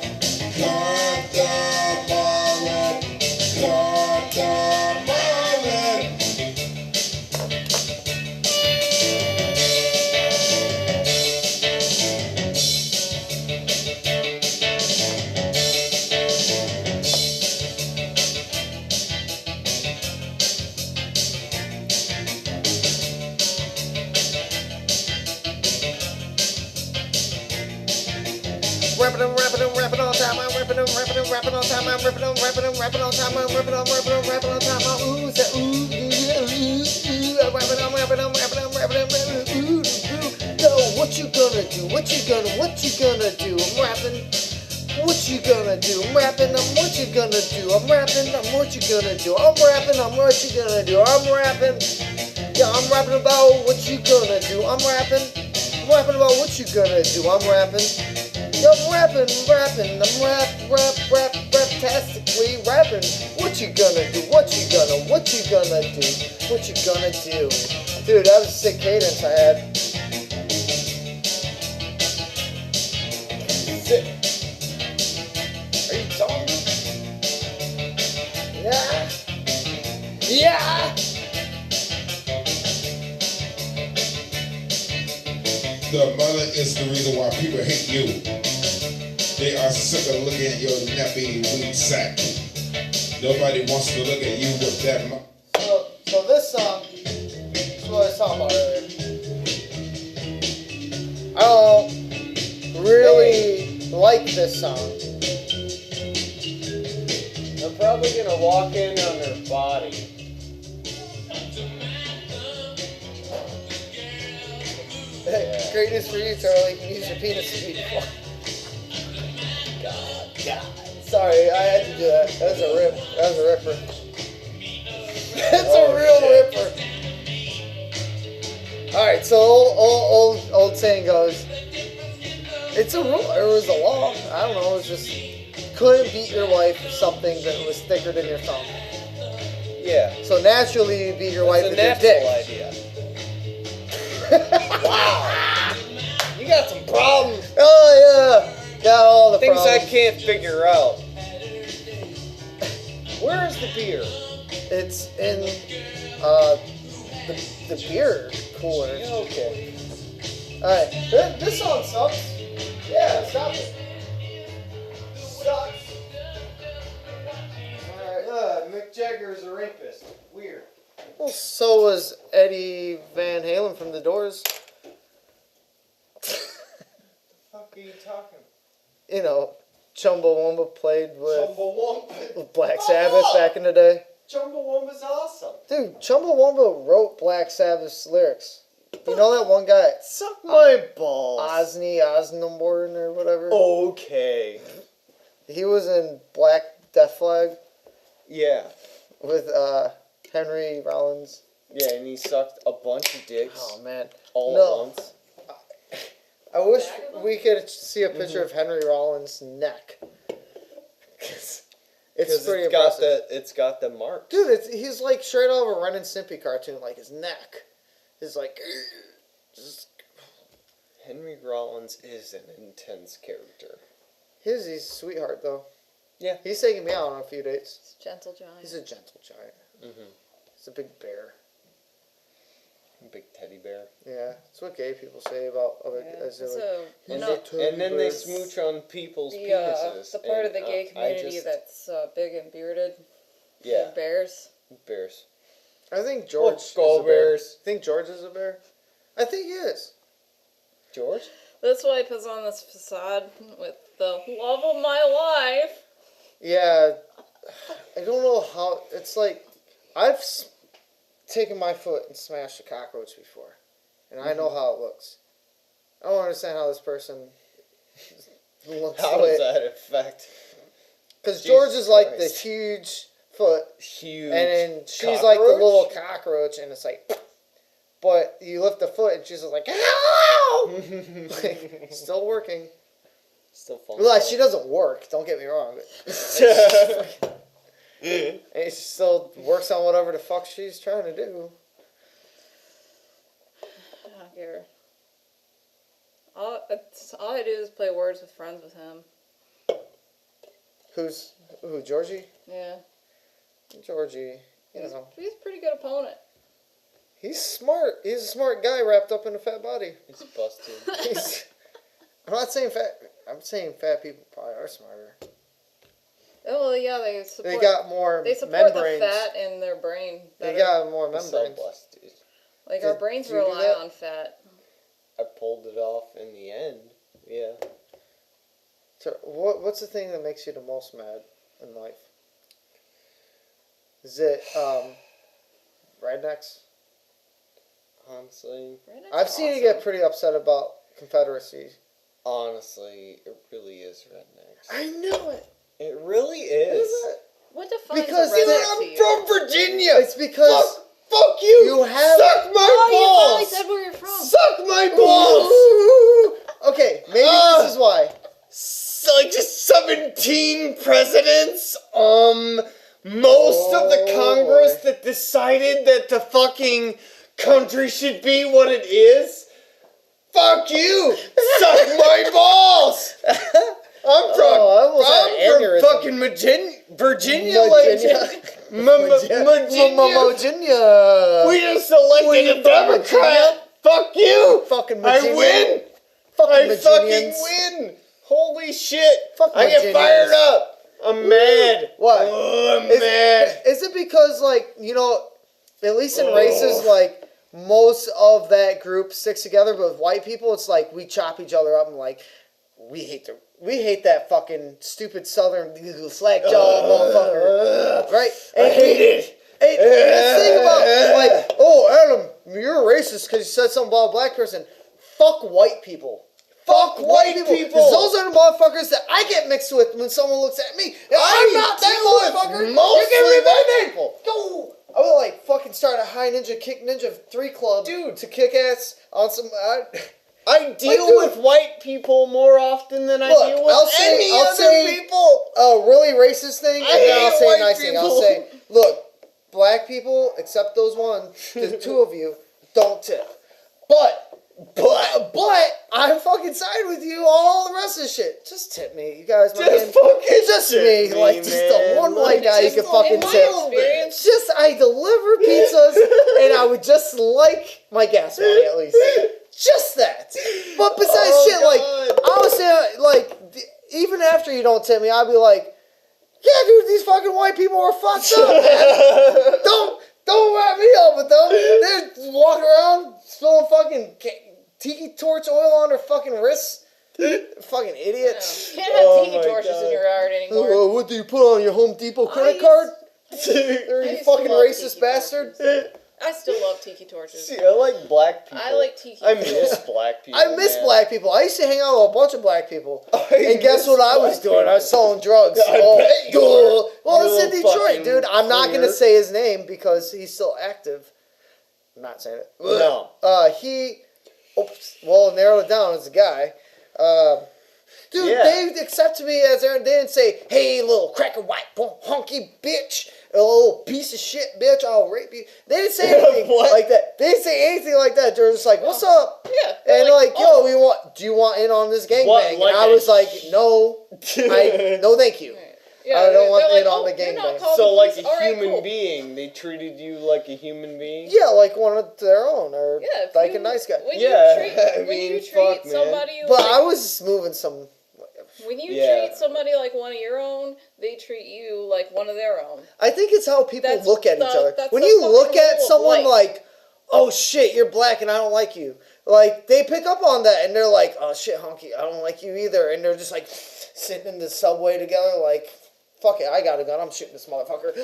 Goddamn mullet. Goddamn mullet. Rapping on time, I'm rapping on time, I'm rapping on time, I'm rapping on time, I'm rapping on time, ooh, say ooh, I'm rapping on, ooh, yo, what you gonna do? What you gonna do? I'm rapping. What you gonna do? I'm rapping, what you gonna do? I'm rapping, what you gonna do? I'm rapping, what you gonna do? I'm rapping. Yeah, I'm rapping about what you gonna do. I'm rapping about what you gonna do. I'm rapping. Yo, I'm rapping, I'm rap-tastically rapping. What you gonna do? What you gonna do? What you gonna do? Dude, that was a sick cadence I had. Sick. Are you telling me? Yeah. Yeah. The mullet is the reason why people hate you. They are sick of looking at your nappy weed sack. Nobody wants to look at you with that. So this song is what I was talking about earlier. I don't really like this song. I'm probably gonna walk in on her body. Great news for you, Charlie. You can use your penis to beat before. God. Sorry, I had to do that. That was a rip. That was a ripper. That's a real ripper. Alright, so old saying goes, it's a rule, or it was a law. I don't know, it was just, couldn't beat your wife with something that was thicker than your thumb. Yeah. So naturally you beat your wife It's with a your natural dick. idea. Wow. You got some problems. Oh yeah. Got all the Things problems. I can't figure out. Where is the beer? It's in the beer cooler. Okay. Alright. This song sucks. Yeah, stop it. Sucks. Alright. Mick Jagger is a rapist. Weird. Well, so was Eddie Van Halen from The Doors. What the fuck are you talking? You know, Chumbawamba played with Chumbawamba. Black Sabbath back in the day. Chumbawamba's awesome. Dude, Chumbawamba wrote Black Sabbath's lyrics. You know that one guy, Suck my balls. Ozzy Osbourne or whatever? Okay. He was in Black Death Flag Yeah. with Henry Rollins. Yeah, and he sucked a bunch of dicks Oh man. all No. at once. I wish we could see a picture of Henry Rollins' neck. It's pretty impressive. It's got the mark. Dude, he's like straight out of a Ren and Stimpy cartoon. Like his neck is like just. Henry Rollins is an intense character. He's a sweetheart though. Yeah. He's taking me out on a few dates. It's a gentle giant. He's a gentle giant. Mm-hmm. He's a big bear. Big teddy bear. Yeah, that's what gay people say about other. Yeah. As they're So, like, And, "He's a and then they teddy smooch on people's the penises. part of and, the gay community just- that's big and bearded. Yeah. Big bears. Bears. bear." I think George. Let's go, is a bear. Bears. Think George is a bear? I think he is. George? That's why he puts on this facade with the love of my life. Yeah, I don't know how. It's like I've taken my foot and smashed a cockroach before, and I know how it looks. I don't understand how this person looks. How does that affect? Because Jesus George is like the Christ. huge foot, Huge. and then she's like the little cockroach, and it's like. But you lift the foot, and she's just like, ow! Like, still working. Still fun. Well, like, she doesn't work. Don't get me wrong. But and she still works on whatever the fuck she's trying to do. I don't care. All I do is play Words with Friends with him. Who? Georgie? Yeah. Georgie. You He's know, a pretty good opponent. he's smart. He's a smart guy wrapped up in a fat body. He's busted. I'm not saying fat. I'm saying fat people probably are smarter. Oh, well, yeah, they support. They got more They support membranes. the fat in their brain. They better. got more He's so membranes. busted. Like Did- our brains do you do rely that? on fat. I pulled it off in the end. Yeah. So what's the thing that makes you the most mad in life? Is it rednecks? Honestly. Rednecks I've are seen you awesome. get pretty upset about Confederacy. Honestly, it really is rednecks. I knew it. It really is. Is it? What defines Because a redneck I'm to you? from Virginia. It's because Fuck you. you have. Suck my Oh, you balls. finally said where you're from. Suck my balls. Okay, maybe this is why. Like just 17 presidents. Most of the Congress boy. that decided that the fucking country should be what it is. Fuck you. Suck my balls. I'm from, I almost had an aneurysm. fucking Virginia, Virginia. We just elected a Democrat. Fuck you. Fucking I Virginia. win. Fucking I fucking Virginians. win. Holy shit. Fuck I get Virginians. fired up. I'm mad. What? Oh, I'm mad. Is it because, like, you know, at least in races, like, most of that group sticks together, but with white people, it's like we chop each other up and, like, we hate that fucking stupid southern slack jaw motherfucker. Right? I hate it. Hey, this thing about, like, oh, Adam, you're racist because you said something about a black person. Fuck white people. Fuck white people. 'Cause those are the motherfuckers that I get mixed with when someone looks at me. And I'm not that motherfucker. mostly You're giving me white my name. Go. I would like fucking start a high ninja kick ninja 3 club, Dude. to kick ass on some. I deal dude. with white people more often than I Look, deal with any I'll other say people. a really racist thing, and I then I'll hate say a white nice thing. I'll people. say, look, black people, except those the 2 of you, don't tip. But I fucking side with you all the rest of the shit. Just tip me, you guys. Just me, tip like me, just the man. one white guy you Just can a fucking In my tip. experience, Just I deliver pizzas, and I would just like my gas money at least. Just that. But besides Oh, shit, like God. I was saying, like even after you don't tip me, I'd be like, yeah, dude, these fucking white people are fucked up, man. Don't wrap me up with them. They're walking around spilling fucking tiki torch oil on their fucking wrists. Fucking idiots. you can't have Oh tiki my torches God. in your yard anymore. What do you put on your Home Depot credit I card? used- You I used to fucking love racist tiki bastard. torches. I still love tiki torches. See, I like black people. I like tiki I torches. miss black people. I miss man. black people. I used to hang out with a bunch of black people. And guess miss what I was black doing? I was selling drugs. I bet you were. Well, You it's in little Detroit, fucking dude. I'm not going to queer. say his name because he's still active. I'm not saying it. No. Narrow it down as a guy. Dude, Yeah. they accepted me as Aaron. They didn't say, "Hey, little cracker white honky bitch, a little piece of shit bitch, I'll rape you." They didn't say anything What? like that. They didn't say anything like that. They were just like, "What's up?" Yeah. And they're like, "Yo, do you want in on this gangbang?" What, And like I a was like, "No, no, thank you." Yeah, I don't want they're in on the you're not gangbang. calling So the like police. a All right, human cool. being, they treated you like a human being. Yeah, like one of their own, or Yeah, if like you- a nice guy. When Yeah, you treat, I when mean, you fuck, treat man. somebody But like, I was moving some. when you Yeah. treat somebody like one of your own, they treat you like one of their own. I think it's how people That's look at each the- other. that's When the you fucking look at rule of someone life. like, "Oh shit, you're black and I don't like you," like they pick up on that and they're like, "Oh shit, honky, I don't like you either," and they're just like sitting in the subway together, like, "Fuck it, I got a gun, I'm shooting this motherfucker."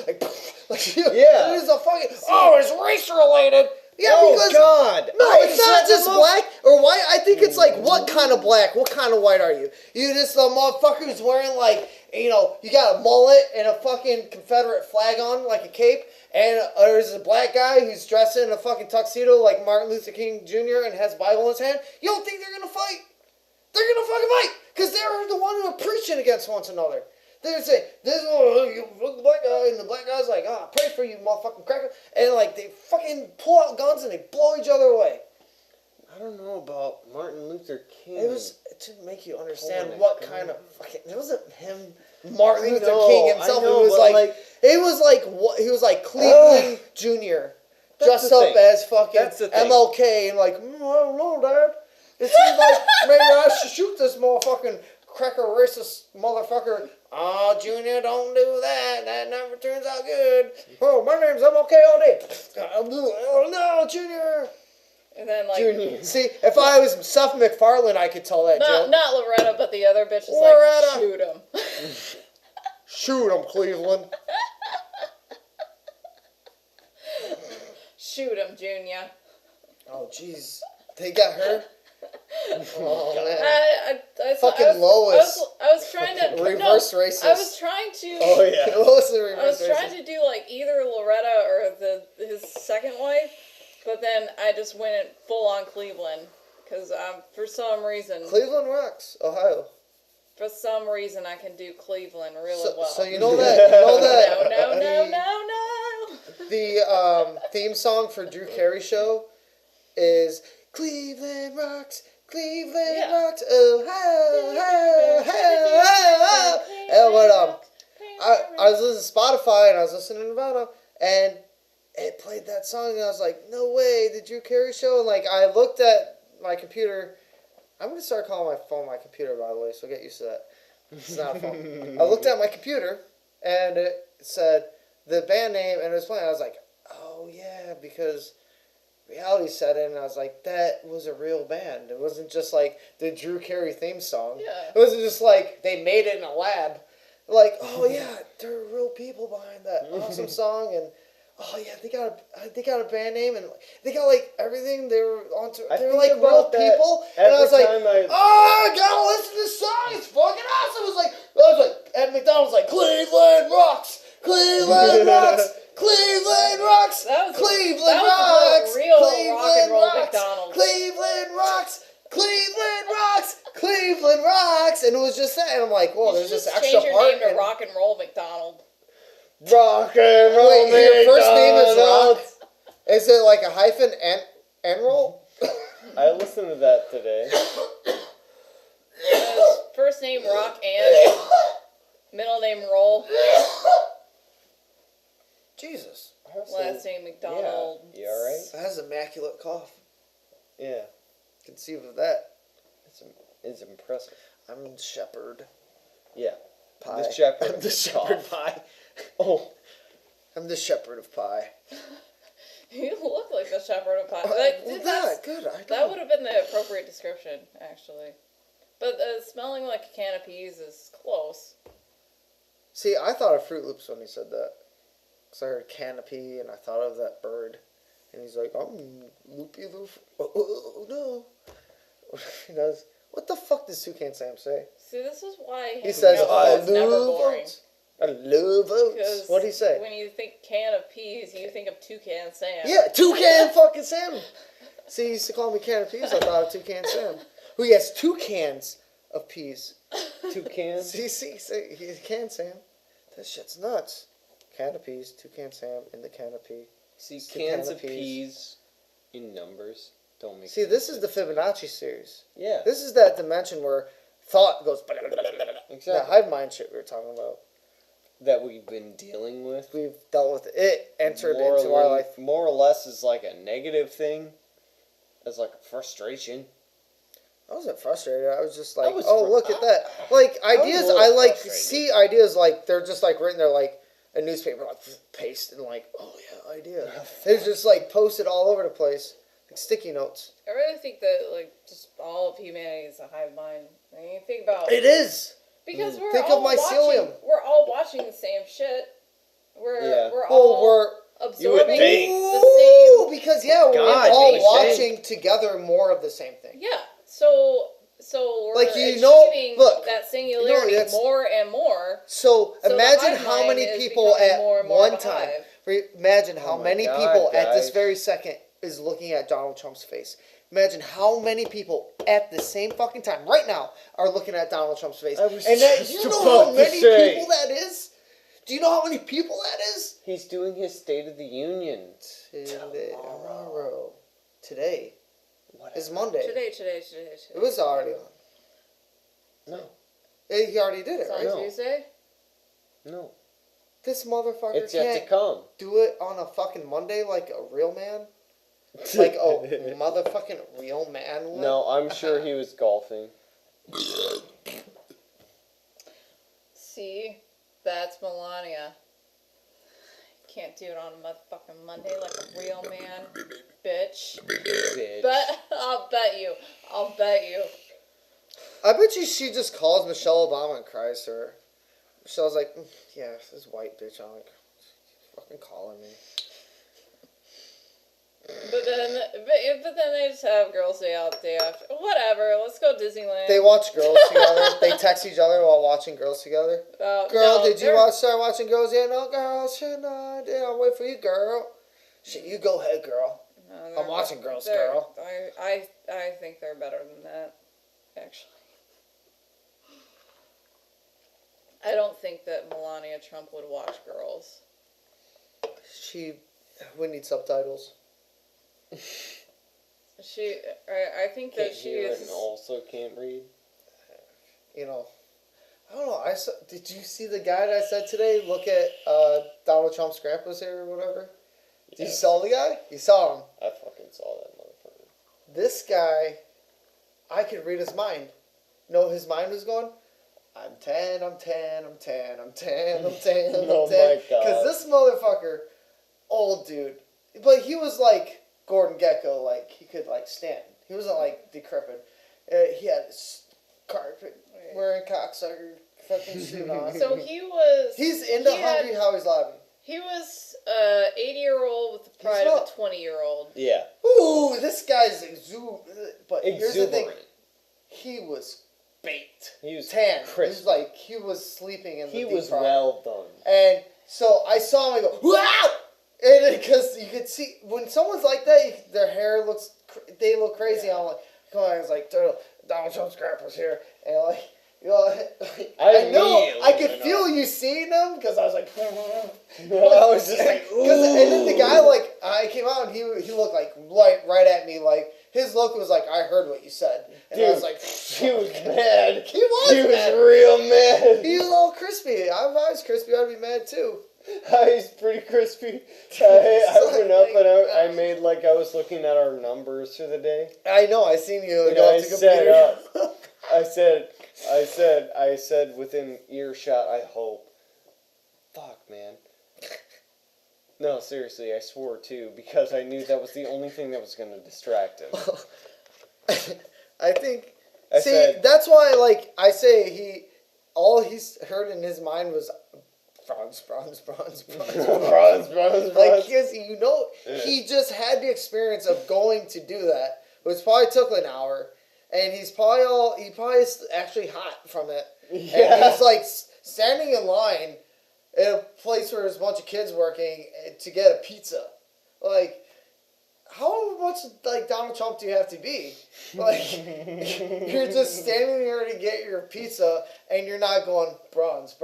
Like Yeah. it is a fucking. Oh, it's race related. Yeah, Oh because. God! No, I it's not set just them up. black or white. I think it's like, what kind of black? What kind of white are you? You just a motherfucker who's wearing like, you got a mullet and a fucking Confederate flag on, like a cape, and there's a black guy who's dressed in a fucking tuxedo like Martin Luther King Jr. and has a Bible in his hand. You don't think they're gonna fight? They're gonna fucking fight because they're the one who are preaching against one another. They're saying, "This one, you look the black guy," and the black guy's like, "Ah, pray for you, motherfucking cracker," and like they fucking pull out guns and they blow each other away. I don't know about Martin Luther King. It was to make you understand Holy what God. kind of fucking. It wasn't him, Martin I Luther know, King I himself. know, It was but, like it was like what he was like Cleveland Jr. That's dressed the up thing. as fucking That's the thing. MLK and like, I don't know, Dad. It seems like maybe I should shoot this motherfucking cracker racist motherfucker. Oh, Junior, don't do that. That never turns out good. Oh, my name's MLK all day. Oh no, Junior. And then like, Junior. See, if I was Seth MacFarlane, I could tell that joke. not Loretta, but the other bitch is Loretta. like, shoot him. Shoot him, Cleveland. Shoot him, Junior. Oh, jeez. They got her? Oh, man. I Fucking Lois. I was trying to Reverse racist. I was trying to. Oh yeah. Lois the I reverse was trying racist. to do like either Loretta or his second wife, but then I just went full on Cleveland because for some reason Cleveland rocks, Ohio. for some reason I can do Cleveland really So, well. so you know that no. the theme song for Drew Carey show is Cleveland rocks, Cleveland Yeah. rocks, Ohio, Ohio, Ohio. And but I was listening to Spotify and I was listening to Nirvana and it played that song and I was like, no way, the Drew Carey show. And like I looked at my computer. I'm gonna start calling my phone my computer, by the way, so get used to that. It's not a phone. I looked at my computer and it said the band name and it was playing. I was like, oh yeah, because reality set in. And I was like, that was a real band. It wasn't just like the Drew Carey theme song. Yeah. It wasn't just like they made it in a lab. Like, oh yeah, there are real people behind that awesome song and. Oh yeah, they got a band name and they got like everything. They were onto. They were like real people, and I was like, oh, I gotta listen to this song. It's fucking awesome. It was like at McDonald's, like Cleveland rocks, Cleveland rocks, Cleveland rocks, That was Cleveland a rocks, real rock Cleveland and roll rocks, McDonald's. Cleveland rocks, Cleveland rocks, Cleveland rocks, and it was just that. And I'm like, whoa, You there's should this just extra change your part. name to and- Rock and Roll McDonald. Rock and roll. Wait, your first name is Rock? McDonald's. Is it like a hyphen and roll? I listened to that today. First name Rock and middle name Roll. Jesus. Last name McDonald. Yeah, you alright? That has immaculate cough. Yeah, Conceive of that. it's impressive. I'm shepherd Yeah. pie. The shepherd. I'm the shepherd cough. pie. Oh, I'm the shepherd of pie. You look like the shepherd of pie. Well, Like, that, good. I that know. would have been the appropriate description, actually. But smelling like a can of peas is close. See, I thought of Fruit Loops when he said that. Because I heard canopy and I thought of that bird. And he's like, loopy loof. Oh, no. He does. What the fuck does Toucan Sam say? See, this is why He says, I I was never love boring. oats. I love oats. Because What'd he say? when you think can of peas, you think of Toucan Sam. Yeah, Toucan fucking Sam. See, he used to call me Can of Peas. I thought of Toucan Sam. Who he has 2 cans of peas. 2 cans. See, he can Sam. That shit's nuts. Can of peas, Toucan Sam in the can of pea. See, It's the cans can of peas in numbers don't make See, any this is the sense. Fibonacci series. Yeah. This is that dimension where thought goes. Exactly. That hive mind shit we were talking about. That we've been dealing with. We've dealt with it. It entered More into or our le- life. More or less is like a negative thing. As like a frustration. I wasn't frustrated. I was just like, was oh, fr- look at that. Like, was a ideas, little I like frustrated. see ideas like, they're just like written there like a newspaper, like paste and like, oh yeah, idea. It's just like posted all over the place. Like sticky notes. I really think that like just all of humanity is a hive mind. I mean, you think about It is. because we're Think all of mycelium. we're all watching the same shit. Yeah. We're Oh, all we're. You would absorbing think. the same. Ooh, because yeah, we're God, all you would think. watching together more of the same thing. Yeah. So we're Like, you know- achieving look, that singularity that's- more and more. So So the imagine hive how mind many is people becoming at more and more one of a time. hive. Imagine how my many God, people at this guys. very second is looking at Donald Trump's face. Imagine how many people at the same fucking time, right now, are looking at Donald Trump's face. I was And that, just you know about how to many say. people that is? Do you know how many people that is? He's doing his State of the Union. Tomorrow. Today Whatever. is Monday. Today. It was already on. No. He already did it, It's right? on No. Tuesday. No. This motherfucker It's yet to can't come. do it on a fucking Monday like a real man. Like a motherfucking real man would. No, I'm sure he was golfing. See, that's Melania. Can't do it on a motherfucking Monday like a real man, bitch. Bitch. But I'll bet you. I bet you she just calls Michelle Obama and cries to her. Michelle's like, yeah, this white bitch. I'm like, she's fucking calling me. But then they just have girls day out, day after. Whatever. Let's go Disneyland. They watch girls together. They text each other while watching girls together. Girl, no, did you they're- start watching girls? Yeah, no, girl. Shit, no, I did. I'll wait for you, girl. Shit, you go ahead, girl. No, I'm they're- watching girls, they're- girl. I think they're better than that. Actually, I don't think that Melania Trump would watch girls. We need subtitles. I think Can't that she hear is. and also can't read. You know, I don't know. Did you see the guy that I said today? Look at Donald Trump's grandpa's here or whatever. You Yes. saw the guy? You saw him. I fucking saw that motherfucker. This guy, I could read his mind. Know his mind was going? I'm 10, I'm 10, I'm 10, I'm 10, I'm 10, I'm 10. Oh my God. Because this motherfucker, old dude, but he was like Gordon Gekko, like he could like stand. He wasn't like decrepit. He had his carpet wearing cocksucker fucking suit on. So he was. He's into he had- Hungry Howie's Lobby. He was 80-year-old with the pride He's of a 20-year-old. Yeah. Ooh, this guy's But here's the thing. Exuberant. He was baked. He was tan. He crisp. was like he was sleeping in the He deep was fryer. well done. And so I saw him and go, wow! And because you could see when someone's like that, their hair looks, they look crazy. I'm like, come on! I was like, Donald Trump's grandpa's here, and like, you know, I know immediately I could went feel up. you seeing them because I was like, I was just like, and then the guy like I came out and he looked like right at me like. His look was like, I heard what you said. And I was Dude, like, he was mad. He was He was mad. real mad. He was all crispy. If I was crispy, I'd be mad too. He's pretty crispy. I went up and I made like I was looking at our numbers for the day. I know, I seen you And go I up to said, computer. I said within earshot, I hope. Fuck, man. No, seriously, I swore too, because I knew that was the only thing that was going to distract him. I think. I see, said- that's why, like, I say all he's heard in his mind was bronze. Bronze. Like, he just had the experience of going to do that, which probably took an hour, and he probably is actually hot from it. Yeah. And he's like standing in line in a place where there's a bunch of kids working to get a pizza. Like, how much like Donald Trump do you have to be? Like, you're just standing there to get your pizza, and you're not going bronze.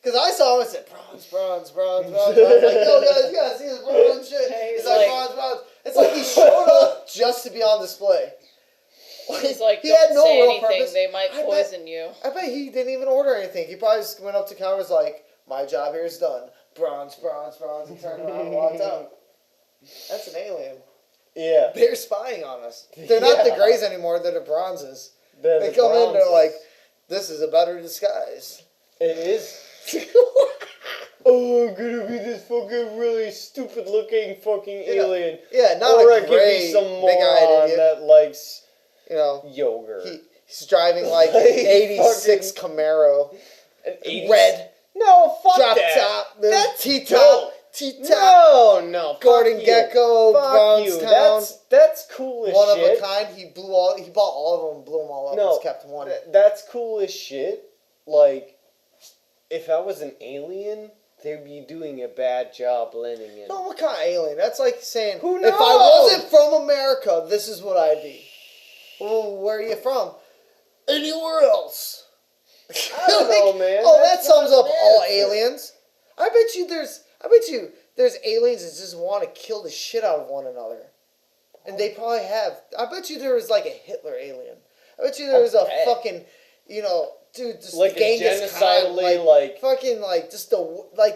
Because I saw him and said bronze. I was like, yo guys, you gotta see this bronze shit. He's like bronze. It's like he showed up just to be on display. He's like, he don't had no say real anything, purpose. they might poison you. I bet he didn't even order anything. He probably just went up to counter and was like, my job here is done. Bronze, and turned around and walked out. That's an alien. Yeah. They're spying on us. They're not the Greys anymore, they're the Bronzes. They come in, they're like, this is a better disguise. It is. Oh, I'm gonna be this fucking really stupid looking fucking alien. Yeah, not or a gray, some big-eyed idiot that likes, yogurt. He, He's driving like an 86 Camaro. An 80s? Red. No, fuck drop that. top. That's T-top. No. Gordon Gecko, Brownstown. That's cool as shit. One of a kind. He bought all of them and blew them all up and just kept one. That's cool as shit. Like, if I was an alien, they'd be doing a bad job blending in. No, what kind of alien? That's like saying, who knows? If I wasn't from America, this is what I'd be. Well, where are you from? Anywhere else. I don't know, man. Oh, that sums up all aliens. I bet you there's aliens that just want to kill the shit out of one another. And they probably have. I bet you there was like a Hitler alien. I bet you there was a fucking, dude, just like Genghis Khan, fucking just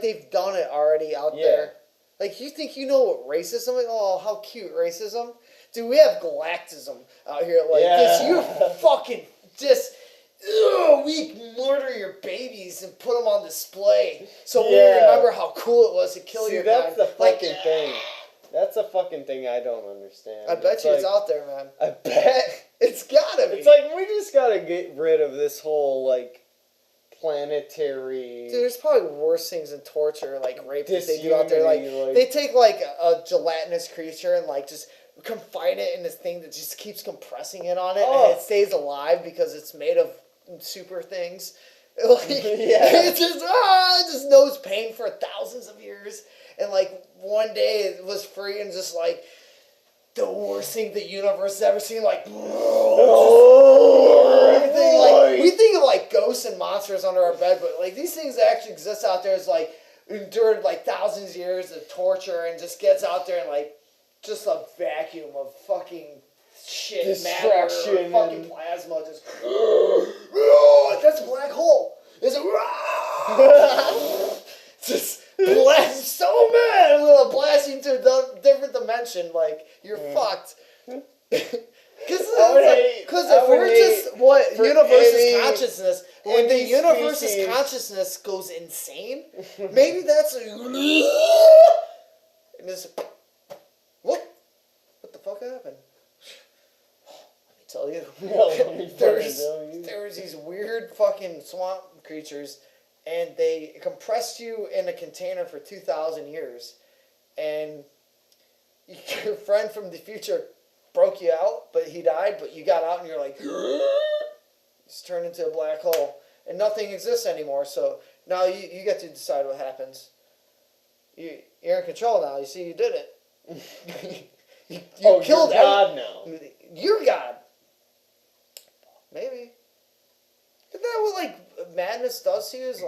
they've done it already out there. Like, you think you know what racism is? Oh, how cute racism. Dude, we have galactism out here like this. You fucking just, we murder your babies and put them on display so we remember how cool it was to kill your guy. See, that's the fucking thing. That's a fucking thing I don't understand. I bet it's out there, man. I bet. It's gotta be. It's like, we just gotta get rid of this whole, planetary... Dude, there's probably worse things than torture, like rape that they do out there. Like, they take, a gelatinous creature and, just confine it in this thing that just keeps compressing it on it, and it stays alive because it's made of super things. It just knows pain for thousands of years, and one day it was free and just the worst thing the universe has ever seen. Everything, we think of ghosts and monsters under our bed, but these things that actually exist out there is endured thousands of years of torture and just gets out there and just a vacuum of fucking shit, destruction, matter, fucking plasma, just that's a black hole. Is it? Just blast so mad, a little blasting to a different dimension. You're fucked. Because if we're just what universe's consciousness, when the universe's consciousness goes insane, maybe that's and this. What the fuck happened? Let me tell you. There's these weird fucking swamp creatures, and they compressed you in a container for 2,000 years, and your friend from the future broke you out, but he died, but you got out and you're just turned into a black hole, and nothing exists anymore, so now you get to decide what happens. You're in control now. You see, you did it. you killed you're God now. You're God. Maybe. Isn't that what madness does to you? Is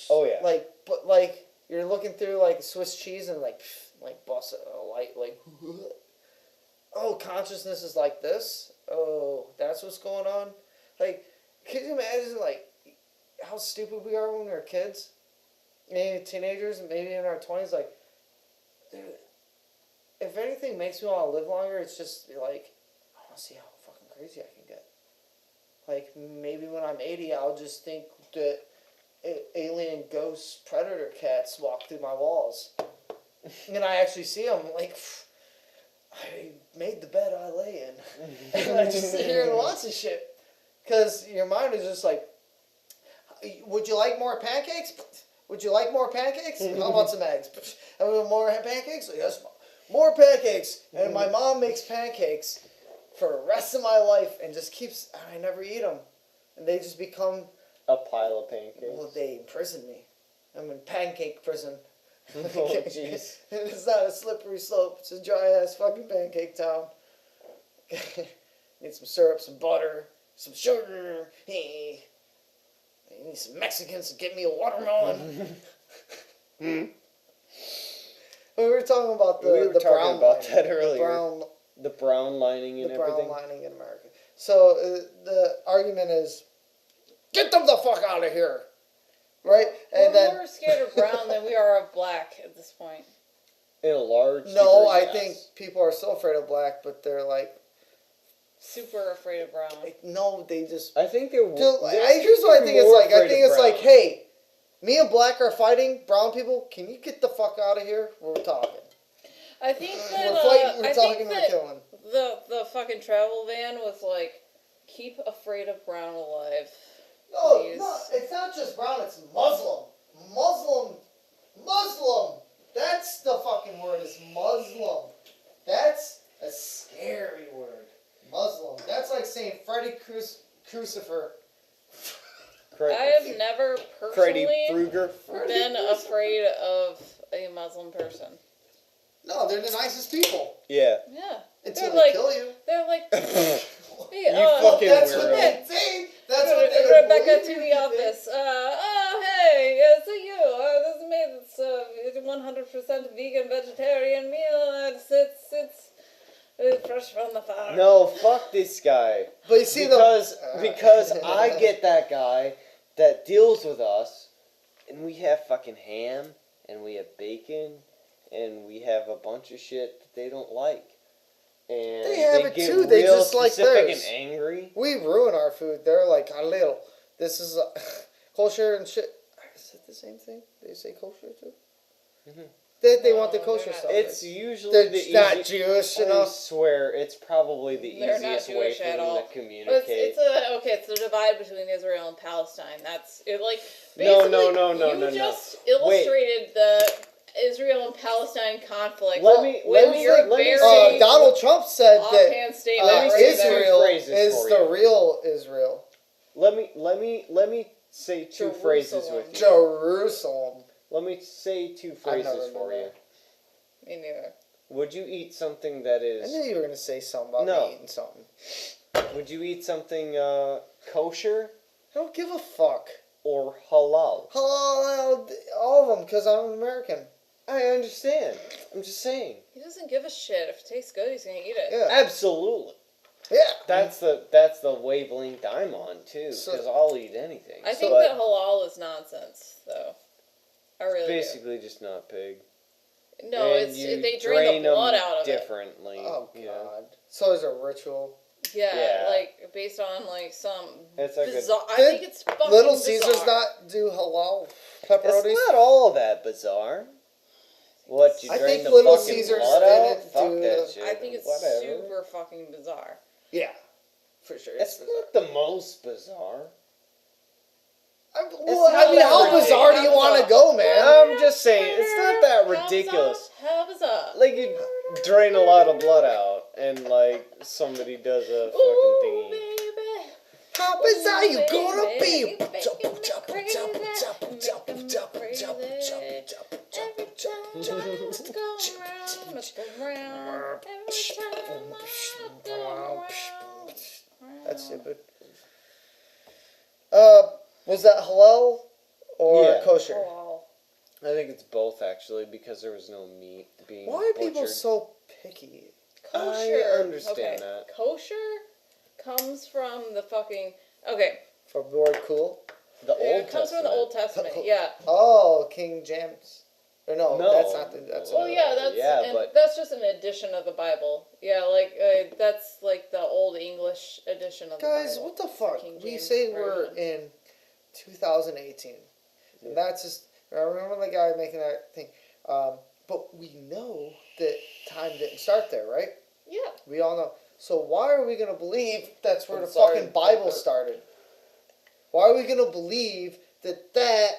oh yeah. But you're looking through Swiss cheese and bust a light oh, consciousness is like this. Oh, that's what's going on. Can you imagine how stupid we are when we were kids? Maybe teenagers and maybe in our 20s. Dude, if anything makes me want to live longer, it's just I want to see how fucking crazy I can get. Maybe when I'm 80, I'll just think that alien ghost predator cats walk through my walls. And I actually see them, I made the bed I lay in. And I just sit here and watch this shit. Because your mind is just would you like more pancakes? Would you like more pancakes? How about some eggs? More pancakes? Yes, more pancakes. And my mom makes pancakes for the rest of my life and just keeps, I never eat them. And they just become A pile of pancakes. Well, they imprisoned me. I'm in pancake prison. Oh, jeez. It's not a slippery slope. It's a dry ass fucking pancake town. Need some syrup, some butter, some sugar. Hey, I need some Mexicans to get me a watermelon. We were talking about the brown lining. That earlier. The brown lining and everything. The brown lining in America. So the argument is, get them the fuck out of here, right? And We're more scared of brown than we are of black at this point. In a large no, degree, I yes. think people are still afraid of black, but they're like, Super afraid of brown. no, they just. I think they're. Here's what I think it's like. I think it's like, hey, me and black are fighting. Brown people, can you get the fuck out of here? We're talking. I think that We're fighting. We're I talking. think We're that killing. the fucking travel van was like, keep afraid of brown alive. No, Please. no, it's not just brown. It's Muslim. Muslim. That's the fucking word. Is Muslim. That's a scary word. Muslim. That's like saying Freddy Crucifer. I have never Freddy personally Krueger. been afraid of a Muslim person. No, they're the nicest people. Yeah. Yeah. Until They're they like, kill you. they're like, hey, You fucking That's weirdo. what they say. That's what they would Rebecca believe to you the to think. office. Hey, it's you. This is made it's 100% vegan vegetarian meal. It's fresh from the farm. No, fuck this guy. But you see, Because I get that guy that deals with us, and we have fucking ham, and we have bacon, and we have a bunch of shit that they don't like. And They have it get too, they real just like specific theirs. and angry. we ruin our food. They're like, a little. This is kosher and shit. Is it the same thing? They say kosher too? Mhm. They want the No, kosher they're not. stuff. It's right? usually They're the not easy- Jewish I enough. swear, it's probably the They're not easiest way Jewish for at them all. to communicate. It's the divide between Israel and Palestine. That's it. Like No, basically, no. You just illustrated the Israel and Palestine conflict. Let me very say- Donald Trump said that offhand statement. Let me right say there. Israel phrases is for the you. real Israel. Let me say two phrases Jerusalem. with you. Jerusalem. Let me say two I've never phrases been for you. there. Me neither. Would you eat something that I is? knew you were gonna say something about No. me eating something. Would you eat something kosher I don't give a fuck. or halal? Halal, all of them, because I'm American. I understand. I'm just saying. He doesn't give a shit. If it tastes good, he's gonna eat it. Yeah. Absolutely. Yeah. That's the wavelength I'm on too. So- Because I'll eat anything. I think But that halal is nonsense, though. I really basically just not pig. do. No, And it's you they drain the blood 'em out of it. differently. Oh, you know? God. So there's a ritual. Yeah, Yeah. like based on like some It's like a- bizarre. I Did think it's fucking Little bizarre. Caesars not do halal It's pepperonis? not all that bizarre. What, you I drain think the Little fucking Caesars blood out? didn't Fuck do that the- shit. I think it's Whatever. super fucking bizarre. Yeah. For sure. It's not the most bizarre. I not mean, that how bizarre do you ridiculous. want to go, man? I'm just saying, it's not that ridiculous. How bizarre. Like, you drain a lot of blood out, and, like, somebody does a fucking Ooh, thingy. baby. How bizarre you gonna Ooh, be? baby, making me crazy, making me crazy. Every time I go around, up around, every time I go around. That's stupid. Was that halal or Yeah. kosher? Halal. I think it's both, actually, because there was no meat being Why are people butchered. so picky? Kosher. I understand okay. that. Kosher comes from the fucking. Okay. For the word cool? The Yeah, Old it comes from the Testament. Old Testament. Yeah. Oh, King James. Or no, No. that's not the. That's Well, yeah, that's but that's just an edition of the Bible. Yeah, like that's like the Old English edition of the Guys, Bible. what the fuck? King We James say we're version. in 2018. And that's just. I remember the guy making that thing. But we know that time didn't start there, right? Yeah. We all know. So why are we going to believe that's where I'm the sorry, fucking Bible but- started? Why are we going to believe that that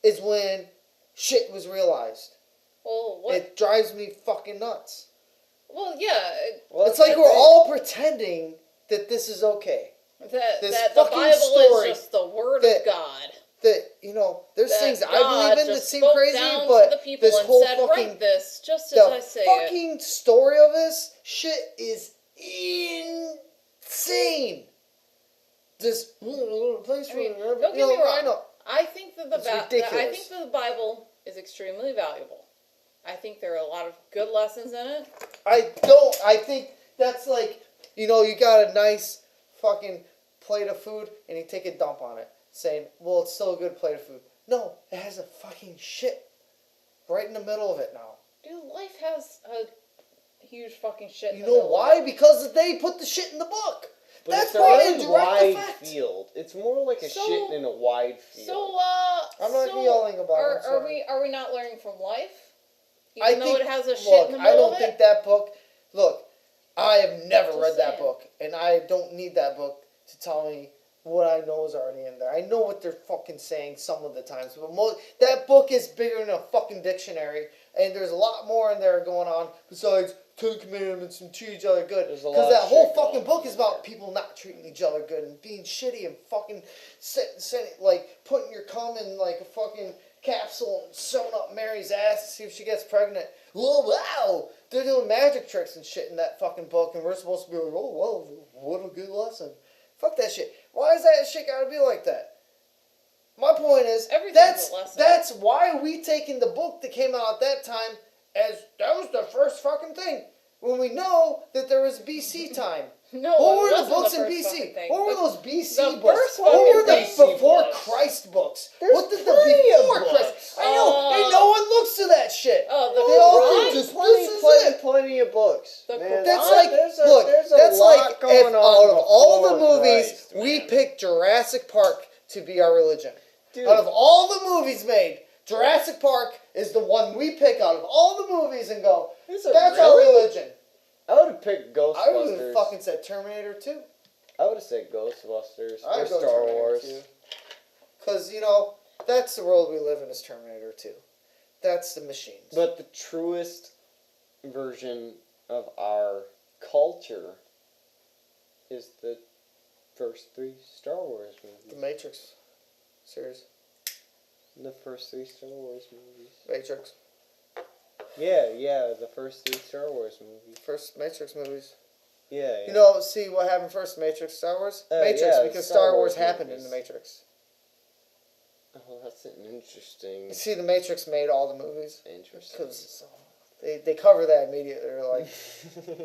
is when shit was realized? Well, what? It drives me fucking nuts. Well, yeah. Well, It's that's like the we're thing. all pretending that this is okay. that this that the fucking Bible story is just the word that- of God. that, there's That things I God believe in that just seem spoke crazy, down but to the people this and whole said, fucking write this just as I the say it. fucking story of this shit is insane. This place I mean, for don't get me I wrong. know. I think that It's ridiculous. I think that the Bible is extremely valuable. I think there are a lot of good lessons in it. I think that's like, you got a nice fucking plate of food and you take a dump on it, saying, well, it's still a good plate of food. No, it has a fucking shit right in the middle of it now. Dude, life has a huge fucking shit. in You the know middle of why? it. Because they put the shit in the book. But That's it's a why really a direct wide effect. field. It's more like a So- shit in a wide field. So, I'm not yelling about it, I'm sorry. Are we not learning from life? I Even though think, it has a shit look, in the I middle don't of think it? that book. Look, I have never Just read that saying. book, and I don't need that book to tell me what I know is already in there. I know what they're fucking saying some of the times, but that book is bigger than a fucking dictionary, and there's a lot more in there going on besides 10 Commandments and treat each other good. There's a lot Because of that whole shit fucking going book on is about there. people not treating each other good and being shitty and fucking like putting your cum in like a fucking capsule and sewing up Mary's ass to see if she gets pregnant. Whoa, wow! They're doing magic tricks and shit in that fucking book, and we're supposed to be like, oh, well, what a good lesson. Fuck that shit. Why is that shit gotta be like that? My point is, Everything's a lesson. that's why we taking the book that came out at that time as that was the first fucking thing. When we know that there was BC time. No, What it were the wasn't books in first BC? fucking thing. What were The- those BC the books? first What fucking were the thing- before books. Christ books? There's What did the plenty of before Christ? books. I know, and no one looks to that shit. Oh, the They all Quran? think just this is it. plenty of books. The Man, That's Quran? like, there's a, look, there's a that's lot like going if on out of all the before movies, Christ, we man. picked Jurassic Park to be our religion. Dude. Out of all the movies made, Jurassic Park is the one we pick out of all the movies and go, Is it that's our really? religion. I would have picked I would have Ghostbusters. fucking said Terminator 2. I would have said Ghostbusters or I'd go Star Terminator Wars. 2. Because, that's the world we live in is Terminator 2. That's the machines. But the truest version of our culture is the first 3 Star Wars the movies. Matrix series. The first 3 Star Wars movies. Matrix. Yeah, the first 3 Star Wars movies. First Matrix movies. Yeah. See what happened first, Matrix, Star Wars? Yeah, Matrix, the because Star Star Wars Wars happened in movies. the Matrix. Oh, that's an interesting. You see, the Matrix made all the movies. Interesting. Because they cover that immediately. They're like,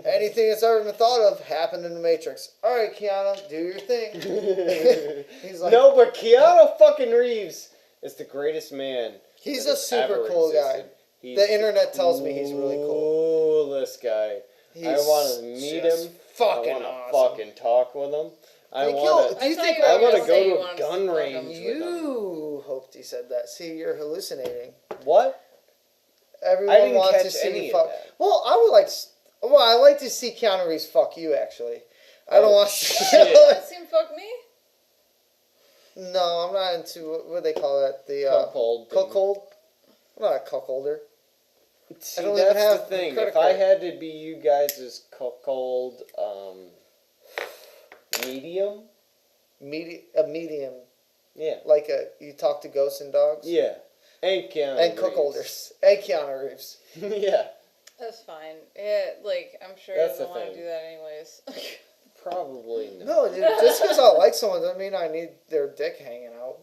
anything that's ever been thought of happened in the Matrix. All right, Keanu, do your thing. He's like, No, but Keanu fucking Reeves is the greatest man. he's that a has super ever cool guy. existed. He's The internet tells me he's really cool. Coolest guy. He's I want to meet just him. fucking I want to awesome. fucking talk with him. I Think want do you thought think you were I gonna want to say you go to wanted a to gun fuck range him. with him. You hoped he said that. See, you're hallucinating. What? Everyone I didn't wants to catch see any you of fuck. that. Well, I like to see Keanu Reeves fuck you. Actually, I don't Oh, want to. shit. You want to see him fuck me? No, I'm not into what do they call that? The Cuckold. cuckold. I'm not a cuckolder. See, I don't that's even have the thing. credit If I card. had to be you guys' cuckold medium, A medium, yeah. like you talk to ghosts and dogs. Yeah. And Keanu And Reeves. cuckolders. And Keanu Reeves. Yeah. That's fine. Yeah, I'm sure he That's doesn't the want to thing. do that anyways. Probably not. No, dude, just because I like someone doesn't mean I need their dick hanging out.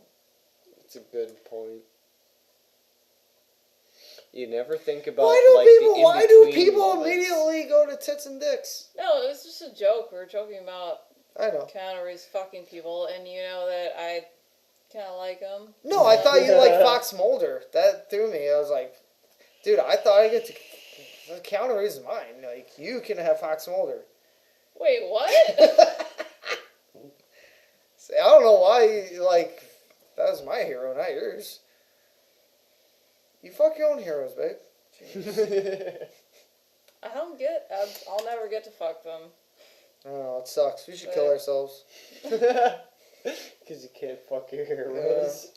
It's a good point. You never think about Why do people moments. immediately go to tits and dicks? No, it was just a joke. We were joking about I know. Keanu Reeves fucking people, and you know that I kind of like him. No, I thought you liked Fox Mulder. That threw me. I was like, dude, I thought I get to. Keanu Reeves is mine. Like, you can have Fox Mulder. Wait, what? See, I don't know why, that was my hero, not yours. You fuck your own heroes, babe. Jeez. I don't get. I'll never get to fuck them. I don't know, it sucks. We should kill ourselves. Because you can't fuck your heroes.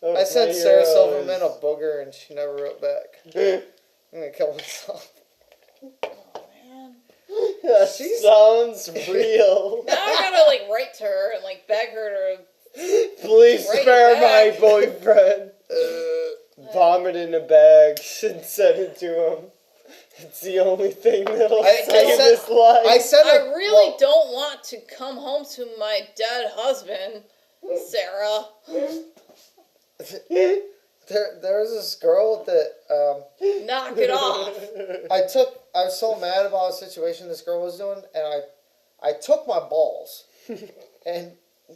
Oh, I sent my Sarah heroes. Silverman a booger and she never wrote back. I'm gonna kill myself. Oh man. That sounds real. Now I raped her and like begged her to. Please Bring it spare my back. boyfriend. Vomit in a bag and send it to him. It's the only thing that'll I save said- his life. I said I it- really well, don't want to come home to my dead husband, Sarah. There was this girl that Knock it off. I was so mad about a situation this girl was doing, and I took my balls and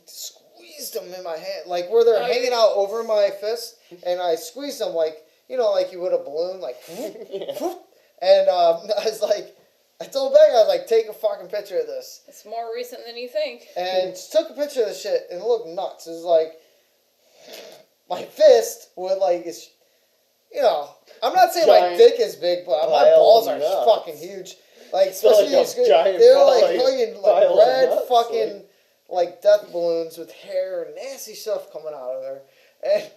squeezed them in my hand, like where they're Okay. hanging out over my fist, and I squeezed them like, you know, like you would a balloon, like, and I was like, I told Becca, I was like, take a fucking picture of this, It's more recent than you think. and she took a picture of the shit, and it looked nuts. It was like, my fist would like, it's, you know, I'm not saying my Giant dick is big, but my pile balls of are nuts. fucking huge. Like, It's like especially a these, giant they're pile like of- fucking pile of like red nuts, fucking like death balloons with hair and nasty stuff coming out of there. And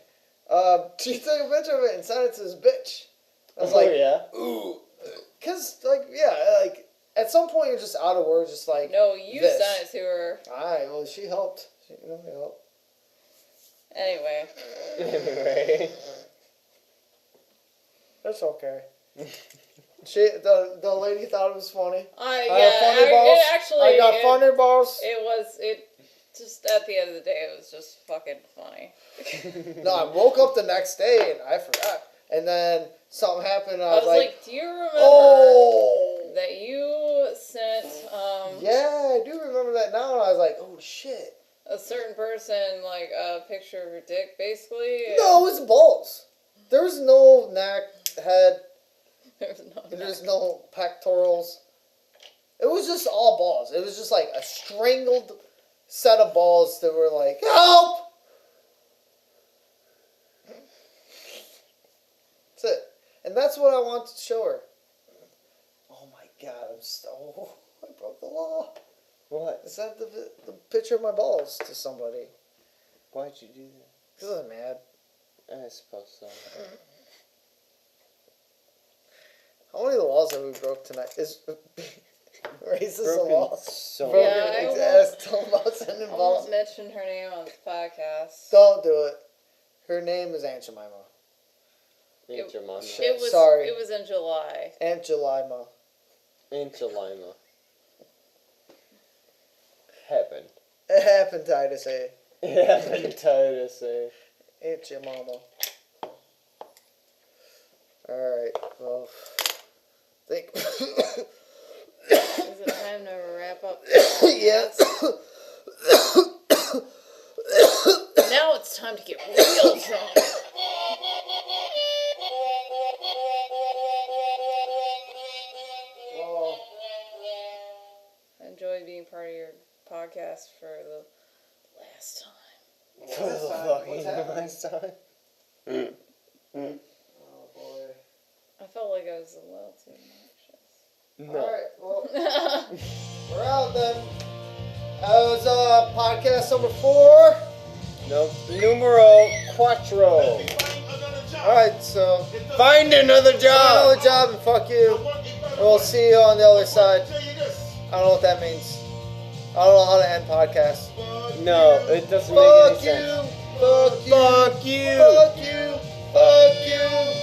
she took a picture of it and sent it to this bitch. I was like, yeah. ooh, cause like yeah, like at some point you're just out of words, just like No, you this. sent it to her. Alright, well she helped. She helped. Anyway. Anyway. That's okay. The lady thought it was funny. I got funny balls. It just at the end of the day, it was just fucking funny. No, I woke up the next day and I forgot. And then something happened and I was like, do you remember oh! that you sent Yeah, I do remember that now. And I was like, oh shit. a certain person like a picture of her dick, basically? No, it's balls. There's no neck, head, There's no. there's no pectorals. It was just all balls. It was just like a strangled set of balls that were like, help! That's it. And that's what I want to show her. Oh my god, I broke the law. What? I sent the picture of my balls to somebody. Why'd you do that? Because I'm mad. I suppose so. How many laws have we broke tonight? Is racist a Broken law? so Broken Yeah, I exist. Tell about sending I balls. won't mention her name on this podcast. Don't do it. Her name is Aunt Jemima. Aunt Jemima. Shit. Sorry. It was in July. Aunt Jelima. Aunt Jelima. Heaven. It happened, Titus A. Heaven, Titus, eh? Aunt Jemima. Alright, well. Think. Is it time to wrap up? Yes. Now it's time to get real drunk. Well, I enjoyed being part of your podcast for the last time. For the fucking last time. oh boy. I felt like I was a little too No. Alright, well, obnoxious. we're out then. That was podcast number 4. No. Numero quattro. Alright, so Find another find job. another job and fuck you. And we'll see you on the other side. I don't know what that means. I don't know how to end podcasts. No, it doesn't Fuck make you! any sense. Fuck you! Fuck you. Fuck you! Fuck you!